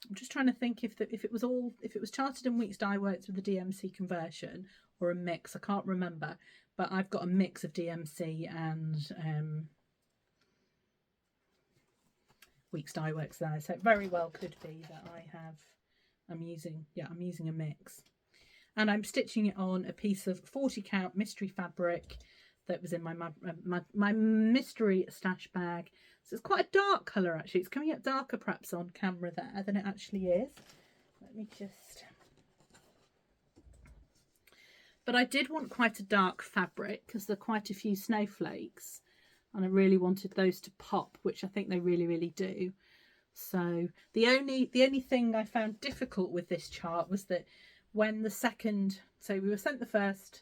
I'm just trying to think if it was charted in Weeks Dye Works with the DMC conversion or a mix. I can't remember, but I've got a mix of DMC and Weeks Dye Works there, so it very well could be that I'm using a mix. And I'm stitching it on a piece of 40 count mystery fabric that was in my mystery stash bag. So it's quite a dark colour actually. It's coming up darker perhaps on camera there than it actually is. Let me just... But I did want quite a dark fabric because there are quite a few snowflakes, and I really wanted those to pop, which I think they really, really do. So the only thing I found difficult with this chart was that when the second, so we were sent the first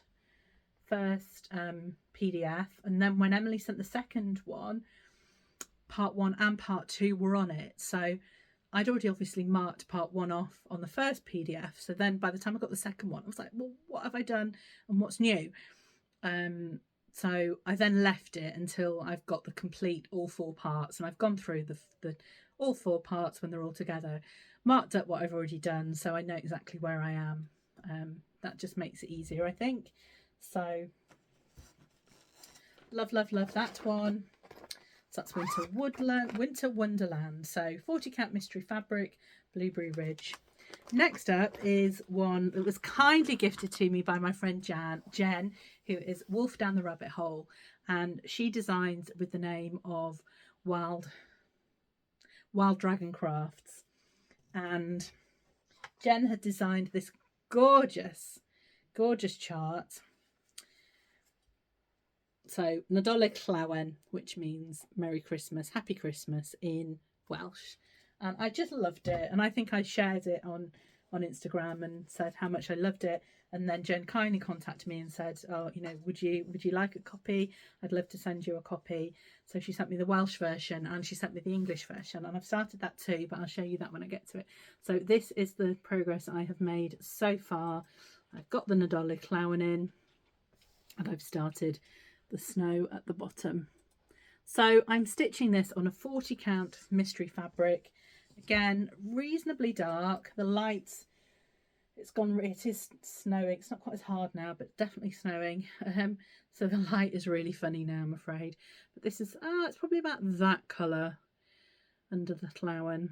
PDF, and then when Emily sent the second one, part 1 and part 2 were on it. So I'd already obviously marked part 1 off on the first PDF. So then by the time I got the second one, I was like, well, what have I done and what's new? So I then left it until I've got the complete all 4 parts, and I've gone through the all 4 parts when they're all together, marked up what I've already done, so I know exactly where I am. That just makes it easier, I think. So love that one. So that's Winter Wonderland. So 40 count mystery fabric, Blueberry Ridge. Next up is one that was kindly gifted to me by my friend Jen, who is Wolf Down the Rabbit Hole, and she designs with the name of Wild Dragon Crafts. And Jen had designed this gorgeous chart. So Nadolig Llawen, which means Merry Christmas, Happy Christmas in Welsh. And I just loved it, and I think I shared it on Instagram and said how much I loved it. And then Jen kindly contacted me and said, oh, you know, would you like a copy? I'd love to send you a copy. So she sent me the Welsh version and she sent me the English version, and I've started that too, but I'll show you that when I get to it. So this is the progress I have made so far. I've got the Nadolig Llawen in, and I've started the snow at the bottom. So I'm stitching this on a 40 count mystery fabric. Again, reasonably dark. The light it is snowing. It's not quite as hard now, but definitely snowing. So the light is really funny now, I'm afraid. But this is, it's probably about that colour under the Llawen.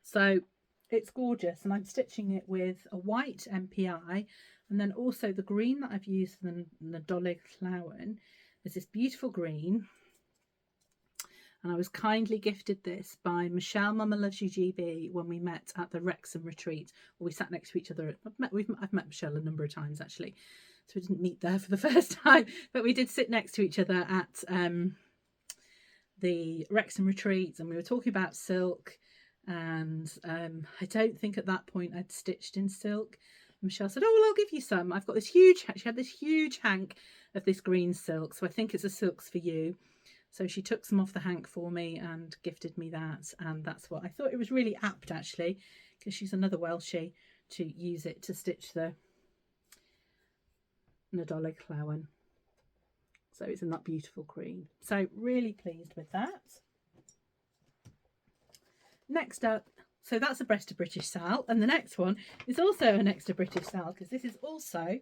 So it's gorgeous, and I'm stitching it with a white MPI, and then also the green that I've used for the Nadolig Llawen is this beautiful green. And I was kindly gifted this by Michelle Mama Loves You GB when we met at the Wrexham retreat. We sat next to each other. I've met Michelle a number of times actually, so we didn't meet there for the first time, but we did sit next to each other at the Wrexham retreat, and we were talking about silk. And I don't think at that point I'd stitched in silk. Michelle said, "Oh well, I'll give you some. I've got this huge." She had this huge hank of this green silk, so I think it's a silks for you. So she took some off the hank for me and gifted me that, and that's what I thought. It was really apt actually, because she's another Welshie, to use it to stitch the Nadolig Llawen. So it's in that beautiful green. So really pleased with that. Next up, so that's a Breast of British Sal, and the next one is also an extra British Sal, because this is also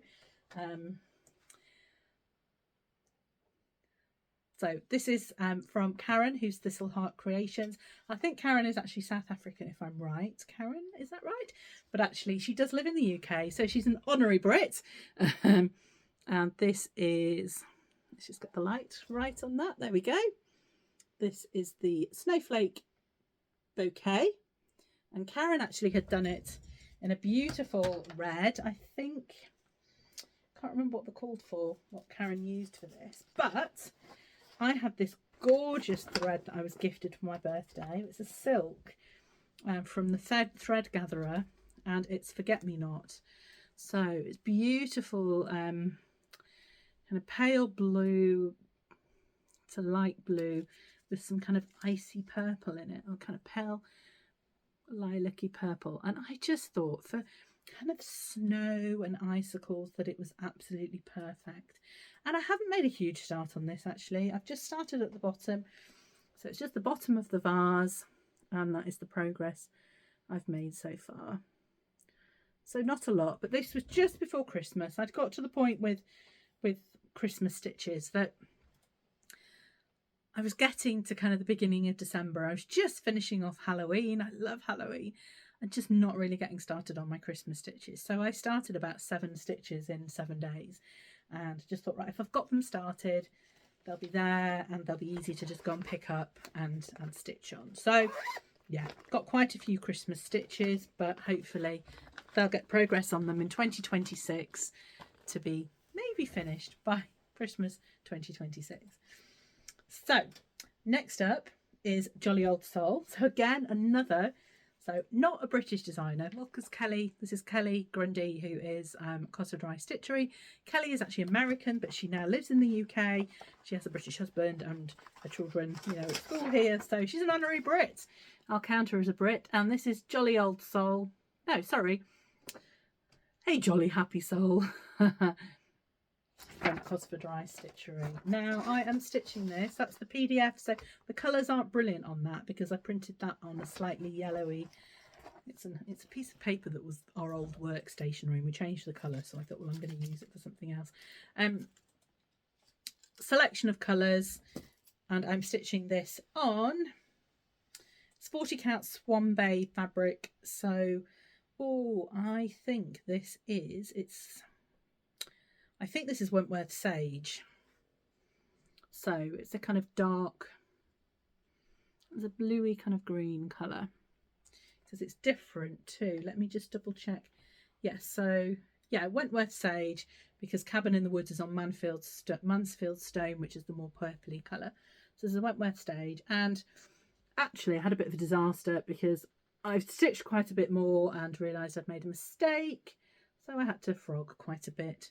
so this is from Karen, who's Thistle Heart Creations. I think Karen is actually South African, if I'm right. Karen, is that right? But actually she does live in the UK, so she's an honorary Brit. And this is, let's just get the light right on that. There we go. This is the Snowflake Bouquet, and Karen actually had done it in a beautiful red. I think, can't remember what they're called for, what Karen used for this, but I had this gorgeous thread that I was gifted for my birthday. It's a silk from the Thread Gatherer, and it's Forget Me Not. So it's beautiful, kind of pale blue to light blue with some kind of icy purple in it, or kind of pale lilac-y purple. And I just thought for kind of snow and icicles that it was absolutely perfect. And I haven't made a huge start on this actually. I've just started at the bottom, so it's just the bottom of the vase, and that is the progress I've made so far. So not a lot, but this was just before Christmas. I'd got to the point with Christmas stitches that I was getting to kind of the beginning of December. I was just finishing off Halloween. I love Halloween. And just not really getting started on my Christmas stitches. So I started about 7 stitches in 7 days, and just thought, right, if I've got them started, they'll be there and they'll be easy to just go and pick up and stitch on. So yeah, got quite a few Christmas stitches, but hopefully they'll get progress on them in 2026 to be maybe finished by Christmas 2026. So next up is Jolly Old Soul. So again, another, so not a British designer. Well, because this is Kelly Grundy, who is Costa Dry Stitchery. Kelly is actually American, but she now lives in the UK. She has a British husband and her children, you know, at school here. So she's an honorary Brit. I'll count her as a Brit. And this is Jolly Old Soul. No, sorry. Hey, Jolly Happy Soul. From Costa Dry Stitchery. Now I am stitching this. That's the PDF. So the colours aren't brilliant on that because I printed that on a slightly yellowy. It's a piece of paper that was our old work stationery, and we changed the colour. So I thought, well, I'm going to use it for something else. Selection of colours, and I'm stitching this on. It's 40 count Swan Bay fabric. So, I think this is I think this is Wentworth Sage. So it's a kind of dark, it's a bluey kind of green colour. Because it's different too. Let me just double check. Yes, so yeah, Wentworth Sage, because Cabin in the Woods is on Mansfield Stone, which is the more purpley colour. So there's a Wentworth Sage. And actually I had a bit of a disaster because I've stitched quite a bit more and realised I'd made a mistake. So I had to frog quite a bit.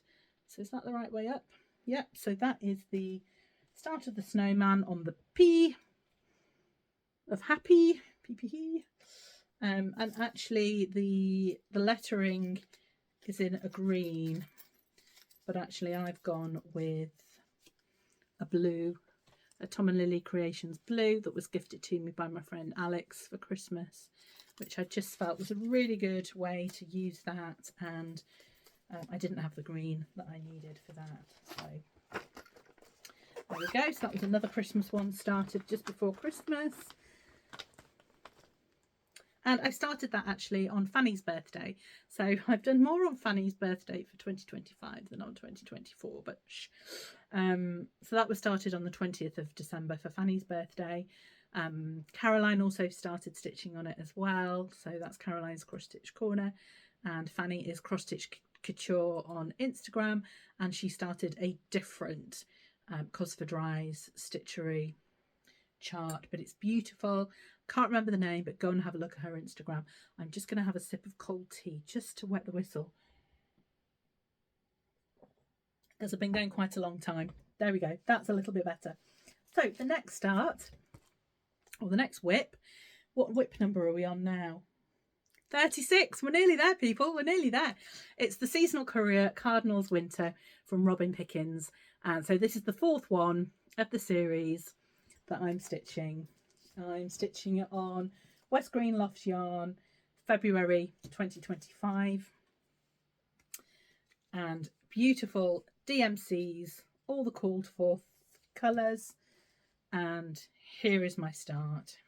So is that the right way up? Yep, so that is the start of the snowman on the P of happy, PPE. And actually the lettering is in a green, but actually I've gone with a blue a Tom and Lily Creations blue that was gifted to me by my friend Alex for Christmas, which I just felt was a really good way to use that, and I didn't have the green that I needed for that. So there we go. So that was another Christmas one, started just before Christmas. And I started that actually on Fanny's birthday. So I've done more on Fanny's birthday for 2025 than on 2024. But so that was started on the 20th of December for Fanny's birthday. Caroline also started stitching on it as well. So that's Caroline's Cross Stitch Corner. And Fanny is Cross Stitch Couture on Instagram. And she started a different Cos for Dries stitchery chart. But it's beautiful. Can't remember the name, but go and have a look at her Instagram. I'm just going to have a sip of cold tea just to wet the whistle, because I've been going quite a long time. There we go. That's a little bit better. So the next start, or the next WIP, what WIP number are we on now? 36. We're nearly there, people. We're nearly there. It's the Seasonal Courier Cardinals Winter from Robin Pickens. And so this is the 4th one of the series that I'm stitching. I'm stitching it on West Green Loft yarn, February 2025. And beautiful DMCs, all the called for colours. And here is my start.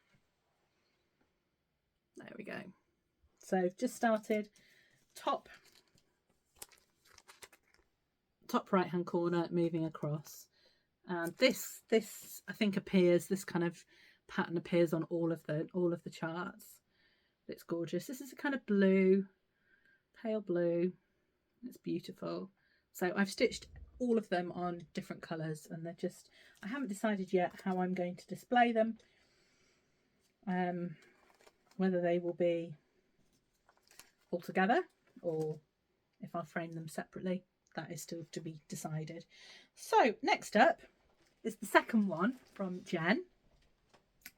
There we go. So just started top right hand corner, moving across. And this I think appears, this kind of pattern appears on all of the charts. It's gorgeous. This is a kind of blue, pale blue. It's beautiful. So I've stitched all of them on different colours, and they're just, I haven't decided yet how I'm going to display them, whether they will be all together or if I'll frame them separately. That is still to be decided. So next up is the second one from Jen,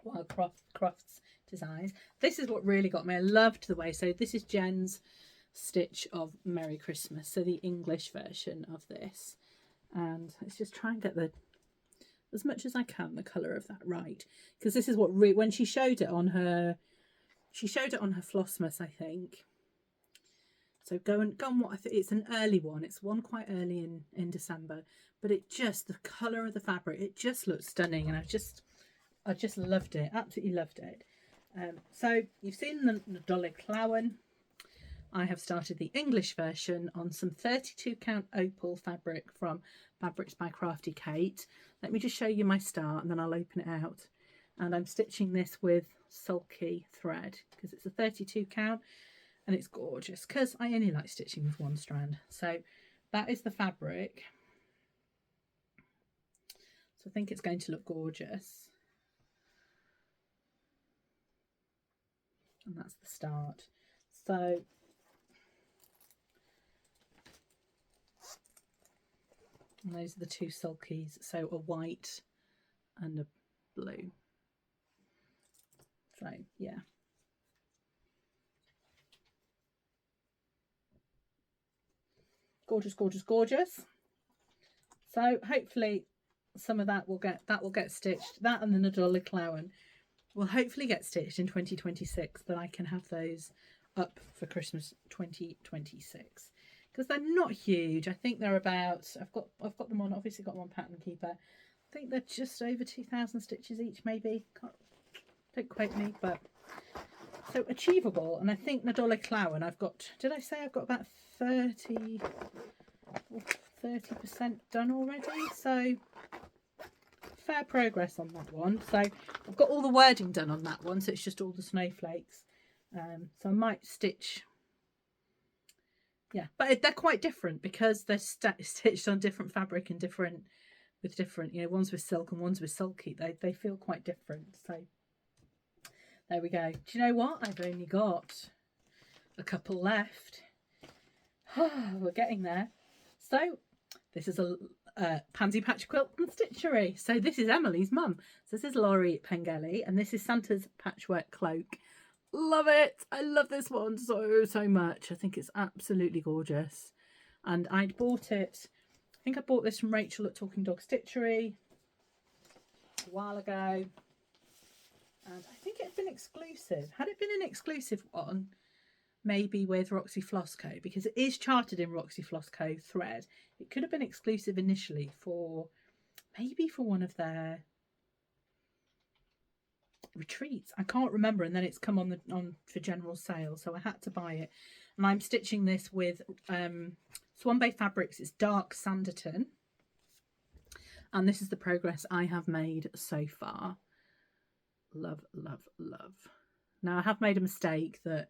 Wild Crofts Designs. This is what really got me. I loved the way, so this is Jen's stitch of Merry Christmas, so the English version of this. And let's just try and get the, as much as I can, the colour of that right, because this is what when she showed it on her, Flossmas, I think. So go and what I think it's an early one. It's one quite early in December, but it just, the colour of the fabric, it just looks stunning, and I just loved it, absolutely loved it. So you've seen the Nadolig Llawen. I have started the English version on some 32 count opal fabric from Fabrics by Crafty Kate. Let me just show you my start and then I'll open it out. And I'm stitching this with sulky thread because it's a 32 count and it's gorgeous because I only like stitching with one strand. So that is the fabric. So I think it's going to look gorgeous. And that's the start. So and those are the two sulkies, so a white and a blue. So yeah, gorgeous, gorgeous, gorgeous. So hopefully some of that will get stitched. That and the Nadolig Llawen will hopefully get stitched in 2026, that I can have those up for Christmas 2026, because they're not huge. I think they're about, I've got them on, obviously got them on Pattern Keeper. I think they're just over 2,000 stitches each, maybe. Don't quote me, but so achievable. And I think Nadolig Llawen, I've got, did I say I've got about 30% done already? So fair progress on that one. So I've got all the wording done on that one, so it's just all the snowflakes. So I might stitch, yeah, but they're quite different because they're stitched on different fabric and with different, you know, ones with silk and ones with sulky. They feel quite different. So there we go. Do you know what? I've only got a couple left. We're getting there. So this is a Pansy Patch Quilt and Stitchery. So this is Emily's mum. So this is Laurie Pengelly, and this is Santa's Patchwork Cloak. Love it. I love this one so much. I think it's absolutely gorgeous. And I'd bought it, I think I bought this from Rachel at Talking Dog Stitchery. a while ago. And I think it had been exclusive. Had it been an exclusive one, maybe with Roxy Floss Co, because it is charted in Roxy Floss Co thread. It could have been exclusive initially for maybe for one of their retreats. I can't remember, and then it's come on for general sale, so I had to buy it. And I'm stitching this with Swan Bay Fabrics. It's dark Sanditon, and this is the progress I have made so far. Love, love, love. Now I have made a mistake that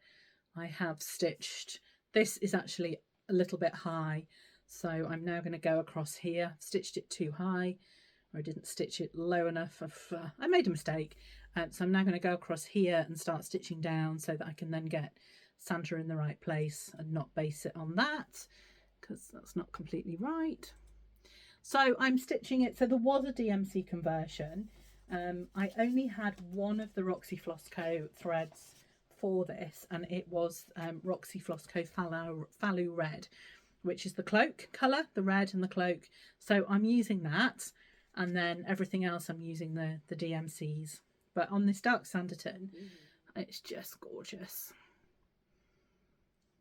I have stitched. This is actually a little bit high, so I'm now going to go across here. I've stitched it too high, or I didn't stitch it low enough. I made a mistake, so I'm now going to go across here and start stitching down so that I can then get Santa in the right place and not base it on that, because that's not completely right. So I'm stitching it. So there was a DMC conversion. I only had one of the Roxy Floss Co threads for this, and it was Roxy Floss Co Fallow Red, which is the cloak colour, the red and the cloak. So I'm using that, and then everything else I'm using the DMCs. But on this dark Sanditon, it's just gorgeous.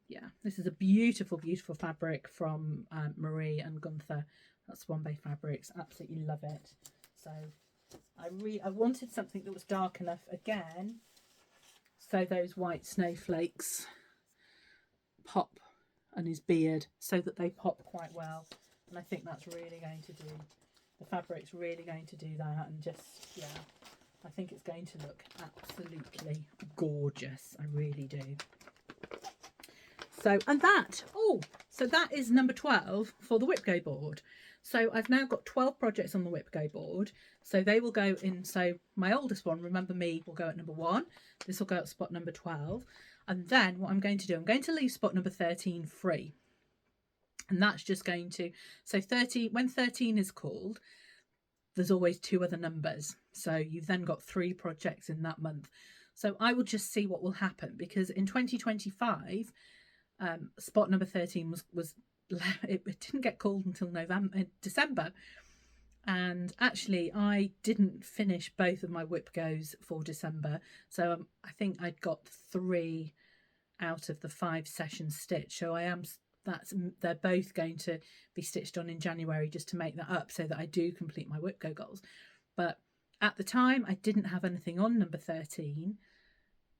Yeah, this is a beautiful, beautiful fabric from Marie and Gunther. That's Swan Bay Fabrics. Absolutely love it. So I wanted something that was dark enough again, so those white snowflakes pop on his beard, so that they pop quite well. And I think that's really going to do, the fabric's really going to do that, and just, yeah, I think it's going to look absolutely gorgeous. I really do. So, and that, so that is number 12 for the WIP Go board. So I've now got 12 projects on the WIP Go board. So they will go in, so my oldest one, Remember Me, will go at number 1. This will go at spot number 12. And then what I'm going to do, I'm going to leave spot number 13 free. And that's just going to, so 30, when 13 is called, there's always 2 other numbers. So you've then got 3 projects in that month. So I will just see what will happen, because in 2025, spot number 13 was it didn't get called until December, and actually I didn't finish both of my WIP goes for December, so I think I'd got 3 out of the 5 sessions stitched. So they're both going to be stitched on in January, just to make that up, so that I do complete my WIP go goals. But at the time I didn't have anything on number 13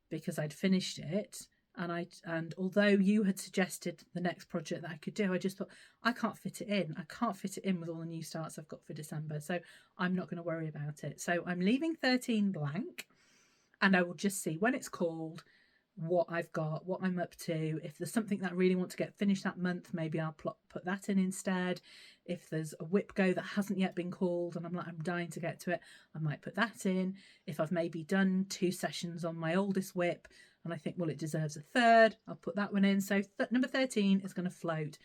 because I'd finished it. And although you had suggested the next project that I could do, I just thought, I can't fit it in. I can't fit it in with all the new starts I've got for December. So I'm not going to worry about it. So I'm leaving 13 blank, and I will just see when it's called what I've got, what I'm up to. If there's something that I really want to get finished that month, maybe I'll put that in instead. If there's a WIP go that hasn't yet been called and I'm dying to get to it, I might put that in. If I've maybe done 2 sessions on my oldest WIP, and I think, well, it deserves a 3rd, I'll put that one in. So number 13 is going to float.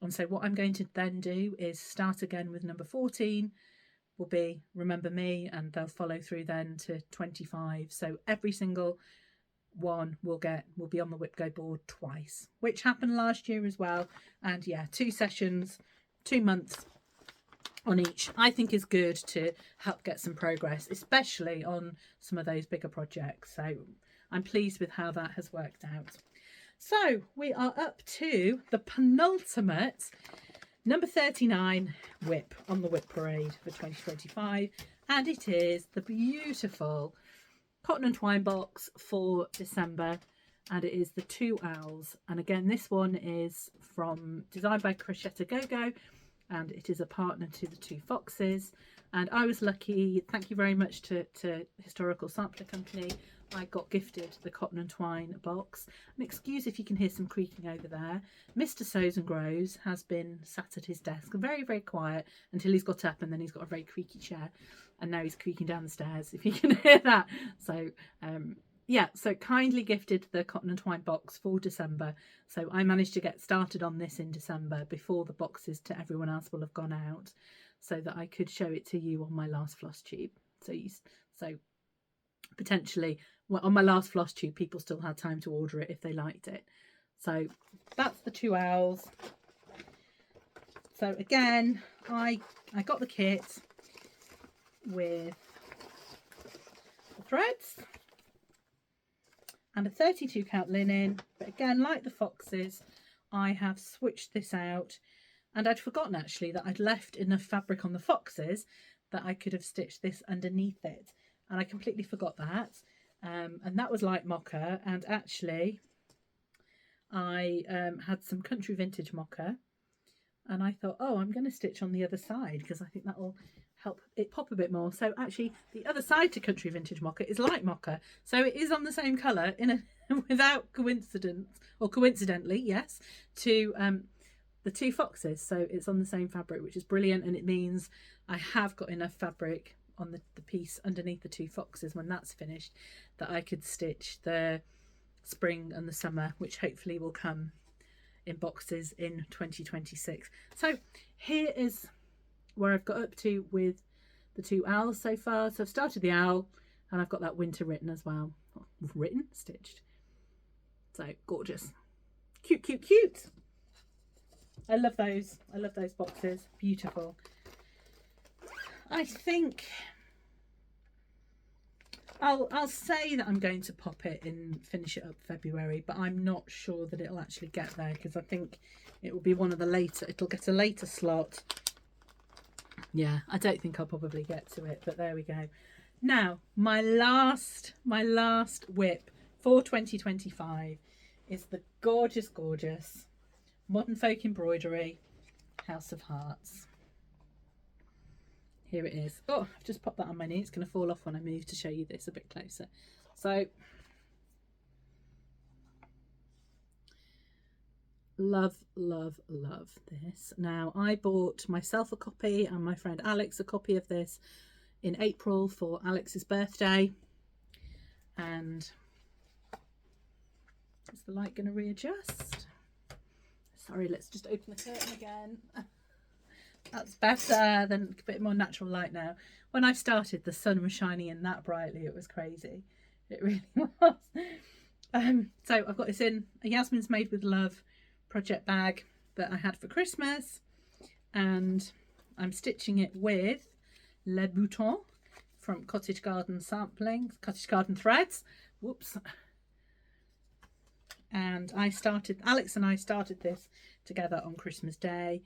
And so what I'm going to then do is start again with number 14, will be Remember Me, and they'll follow through then to 25. So every single one will be on the WIP Go board twice, which happened last year as well. And yeah, 2 sessions, 2 months on each, I think is good to help get some progress, especially on some of those bigger projects. So I'm pleased with how that has worked out. So we are up to the penultimate number 39 WIP on the WIP parade for 2025, and it is the beautiful Cotton and Twine box for December, and it is the 2 owls. And again, this one is designed by Crochetto Go-Go, and it is a partner to the 2 foxes. And I was lucky, thank you very much to Historical Sampler Company, I got gifted the Cotton and Twine box. And excuse if you can hear some creaking over there. Mr. Sews and Grows has been sat at his desk, very, very quiet, until he's got up, and then he's got a very creaky chair, and now he's creaking down the stairs, if you can hear that. So yeah, so kindly gifted the Cotton and Twine box for December. So I managed to get started on this in December before the boxes to everyone else will have gone out, so that I could show it to you on my last Flosstube. So potentially, well, on my last Flosstube, people still had time to order it if they liked it. So that's the 2 owls. So again, I got the kit with threads and a 32 count linen. But again, like the foxes, I have switched this out, and I'd forgotten actually that I'd left enough fabric on the foxes that I could have stitched this underneath it, and I completely forgot that. And that was light mocha, and actually I had some country vintage mocha, and I thought, oh, I'm going to stitch on the other side because I think that will help it pop a bit more. So actually the other side to country vintage mocha is light mocha, so it is on the same colour in a without coincidence, or coincidentally, yes, to the two foxes. So it's on the same fabric, which is brilliant, and it means I have got enough fabric on the piece underneath the two foxes when that's finished that I could stitch the spring and the summer, which hopefully will come in boxes in 2026. So here is where I've got up to with the two owls so far. So I've started the owl, and I've got that winter written as well. Stitched. So gorgeous. Cute, cute, cute. I love those. I love those boxes. Beautiful. I think I'll say that I'm going to pop it and finish it up February, but I'm not sure that it'll actually get there, because I think it will be one of the later, it'll get a later slot. Yeah, I don't think I'll probably get to it, but there we go. Now, my last WIP for 2025 is the gorgeous, gorgeous Modern Folk Embroidery House of Hearts. Here it is. Oh, I've just popped that on my knee. It's going to fall off when I move to show you this a bit closer. So, love, love, love this. Now, I bought myself a copy and my friend Alex a copy of this in April for Alex's birthday. And is the light going to readjust? Sorry, let's just open the curtain again. That's better, then a bit more natural light now. When I started, the sun was shining in that brightly. It was crazy. It really was. So I've got this in a Yasmin's Made with Love project bag that I had for Christmas, and I'm stitching it with Les Boutons from Cottage Garden Sampling, Cottage Garden Threads. Whoops. And Alex and I started this together on Christmas Day,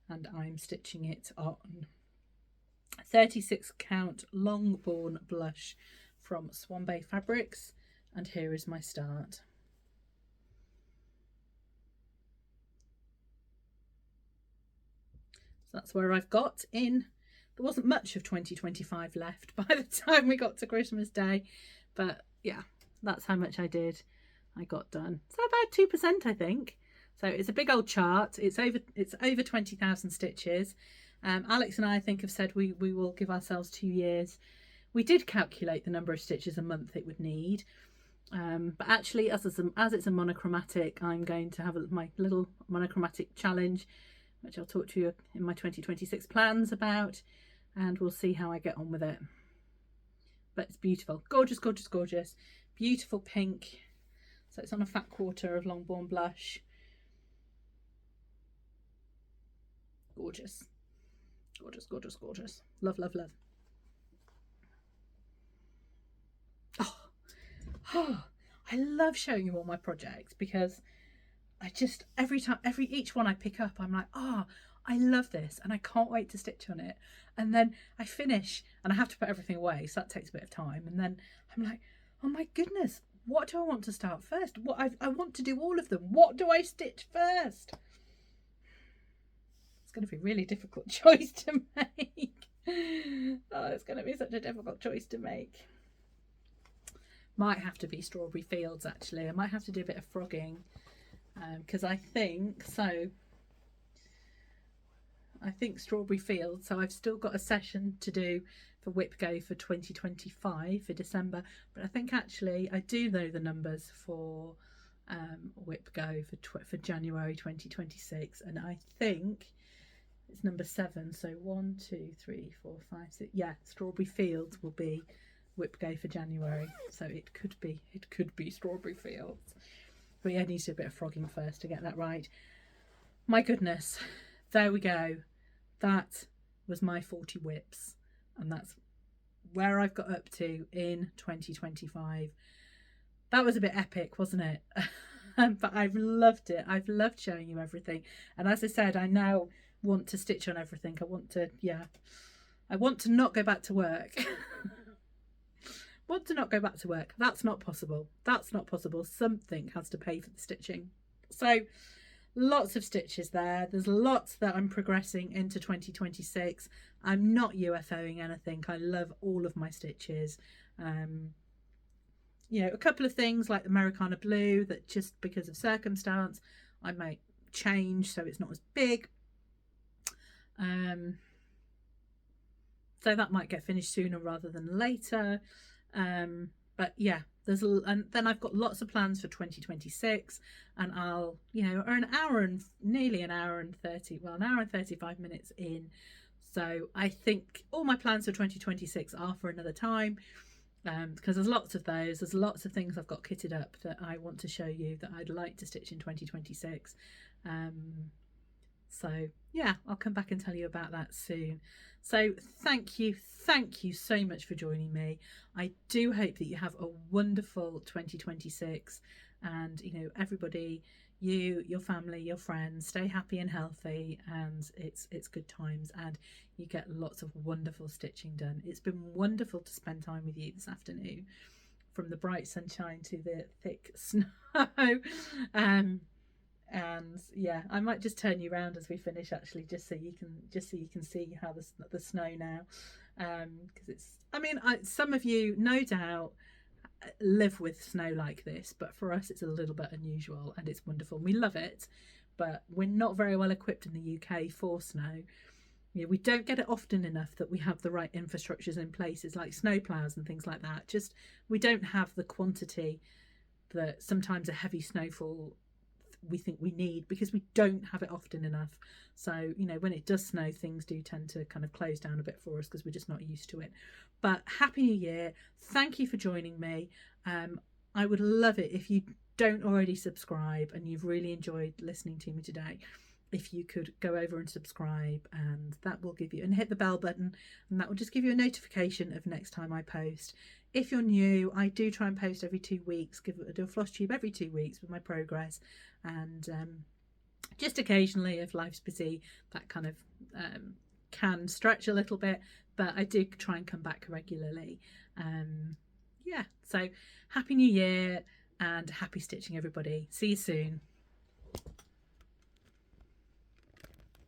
and I'm stitching it on 36 count Longbourn blush from Swan Bay Fabrics, and here is my start. So that's where I've got in. There wasn't much of 2025 left by the time we got to Christmas Day, but yeah, that's how much I got done. So about 2%, I think. So it's a big old chart. It's over 20,000 stitches. Alex and I think have said we will give ourselves 2 years. We did calculate the number of stitches a month it would need, but actually as it's a monochromatic, I'm going to have my little monochromatic challenge, which I'll talk to you in my 2026 plans about, and we'll see how I get on with it. But it's beautiful. Gorgeous, gorgeous, gorgeous. Beautiful pink. So it's on a fat quarter of Longbourn blush. Gorgeous. Gorgeous, gorgeous, gorgeous. Love, love, love. Oh, I love showing you all my projects, because I just, each one I pick up, I'm like, oh, I love this and I can't wait to stitch on it. And then I finish and I have to put everything away, so that takes a bit of time. And then I'm like, oh my goodness, what do I want to start first? I want to do all of them. What do I stitch first? It's going to be a really difficult choice to make. Oh, it's going to be such a difficult choice to make. Might have to be Strawberry Fields, actually. I might have to do a bit of frogging, because I think Strawberry Fields. So I've still got a session to do for WIP Go for 2025 for December, but I think actually I do know the numbers for WIP Go for January 2026, and I think it's number 7. So 1, 2, 3, 4, 5, 6. Yeah, Strawberry Fields will be WIP Go for January, so it could be Strawberry Fields. But yeah, I need to do a bit of frogging first to get that right. My goodness, there we go. That was my 40 WIPs, and that's where I've got up to in 2025. That was a bit epic, wasn't it? But I've loved it. I've loved showing you everything. And as I said, I now want to stitch on everything. I want to not go back to work. Want to not go back to work. That's not possible. That's not possible. Something has to pay for the stitching. So lots of stitches there. There's lots that I'm progressing into 2026. I'm not UFOing anything. I love all of my stitches. You know, a couple of things like Americana Blue that just because of circumstance I might change so it's not as big. So that might get finished sooner rather than later. But yeah, and then I've got lots of plans for 2026, and I'll, you know, are nearly an hour and 35 minutes in. So I think all my plans for 2026 are for another time. Because there's lots of those. There's lots of things I've got kitted up that I want to show you that I'd like to stitch in 2026. So yeah, I'll come back and tell you about that soon. So thank you so much for joining me. I do hope that you have a wonderful 2026, and you know, everybody, you, your family, your friends, stay happy and healthy, and it's good times, and you get lots of wonderful stitching done. It's been wonderful to spend time with you this afternoon, from the bright sunshine to the thick snow. And yeah, I might just turn you around as we finish, actually, just so you can see how the snow now, because it's, I mean, some of you no doubt live with snow like this, but for us it's a little bit unusual, and it's wonderful. We love it, but we're not very well equipped in the UK for snow. You know, we don't get it often enough that we have the right infrastructures in places like snowplows and things like that. Just, we don't have the quantity that sometimes a heavy snowfall we think we need, because we don't have it often enough. So, you know, when it does snow, things do tend to kind of close down a bit for us because we're just not used to it. But Happy New Year. Thank you for joining me. I would love it if you don't already subscribe and you've really enjoyed listening to me today, if you could go over and subscribe, and that will give you, and hit the bell button, and that will just give you a notification of next time I post. If you're new, I do try and post every 2 weeks, do a Flosstube every 2 weeks with my progress, and just occasionally, if life's busy, that kind of can stretch a little bit, but I do try and come back regularly. Yeah, so Happy New Year and happy stitching, everybody. See you soon.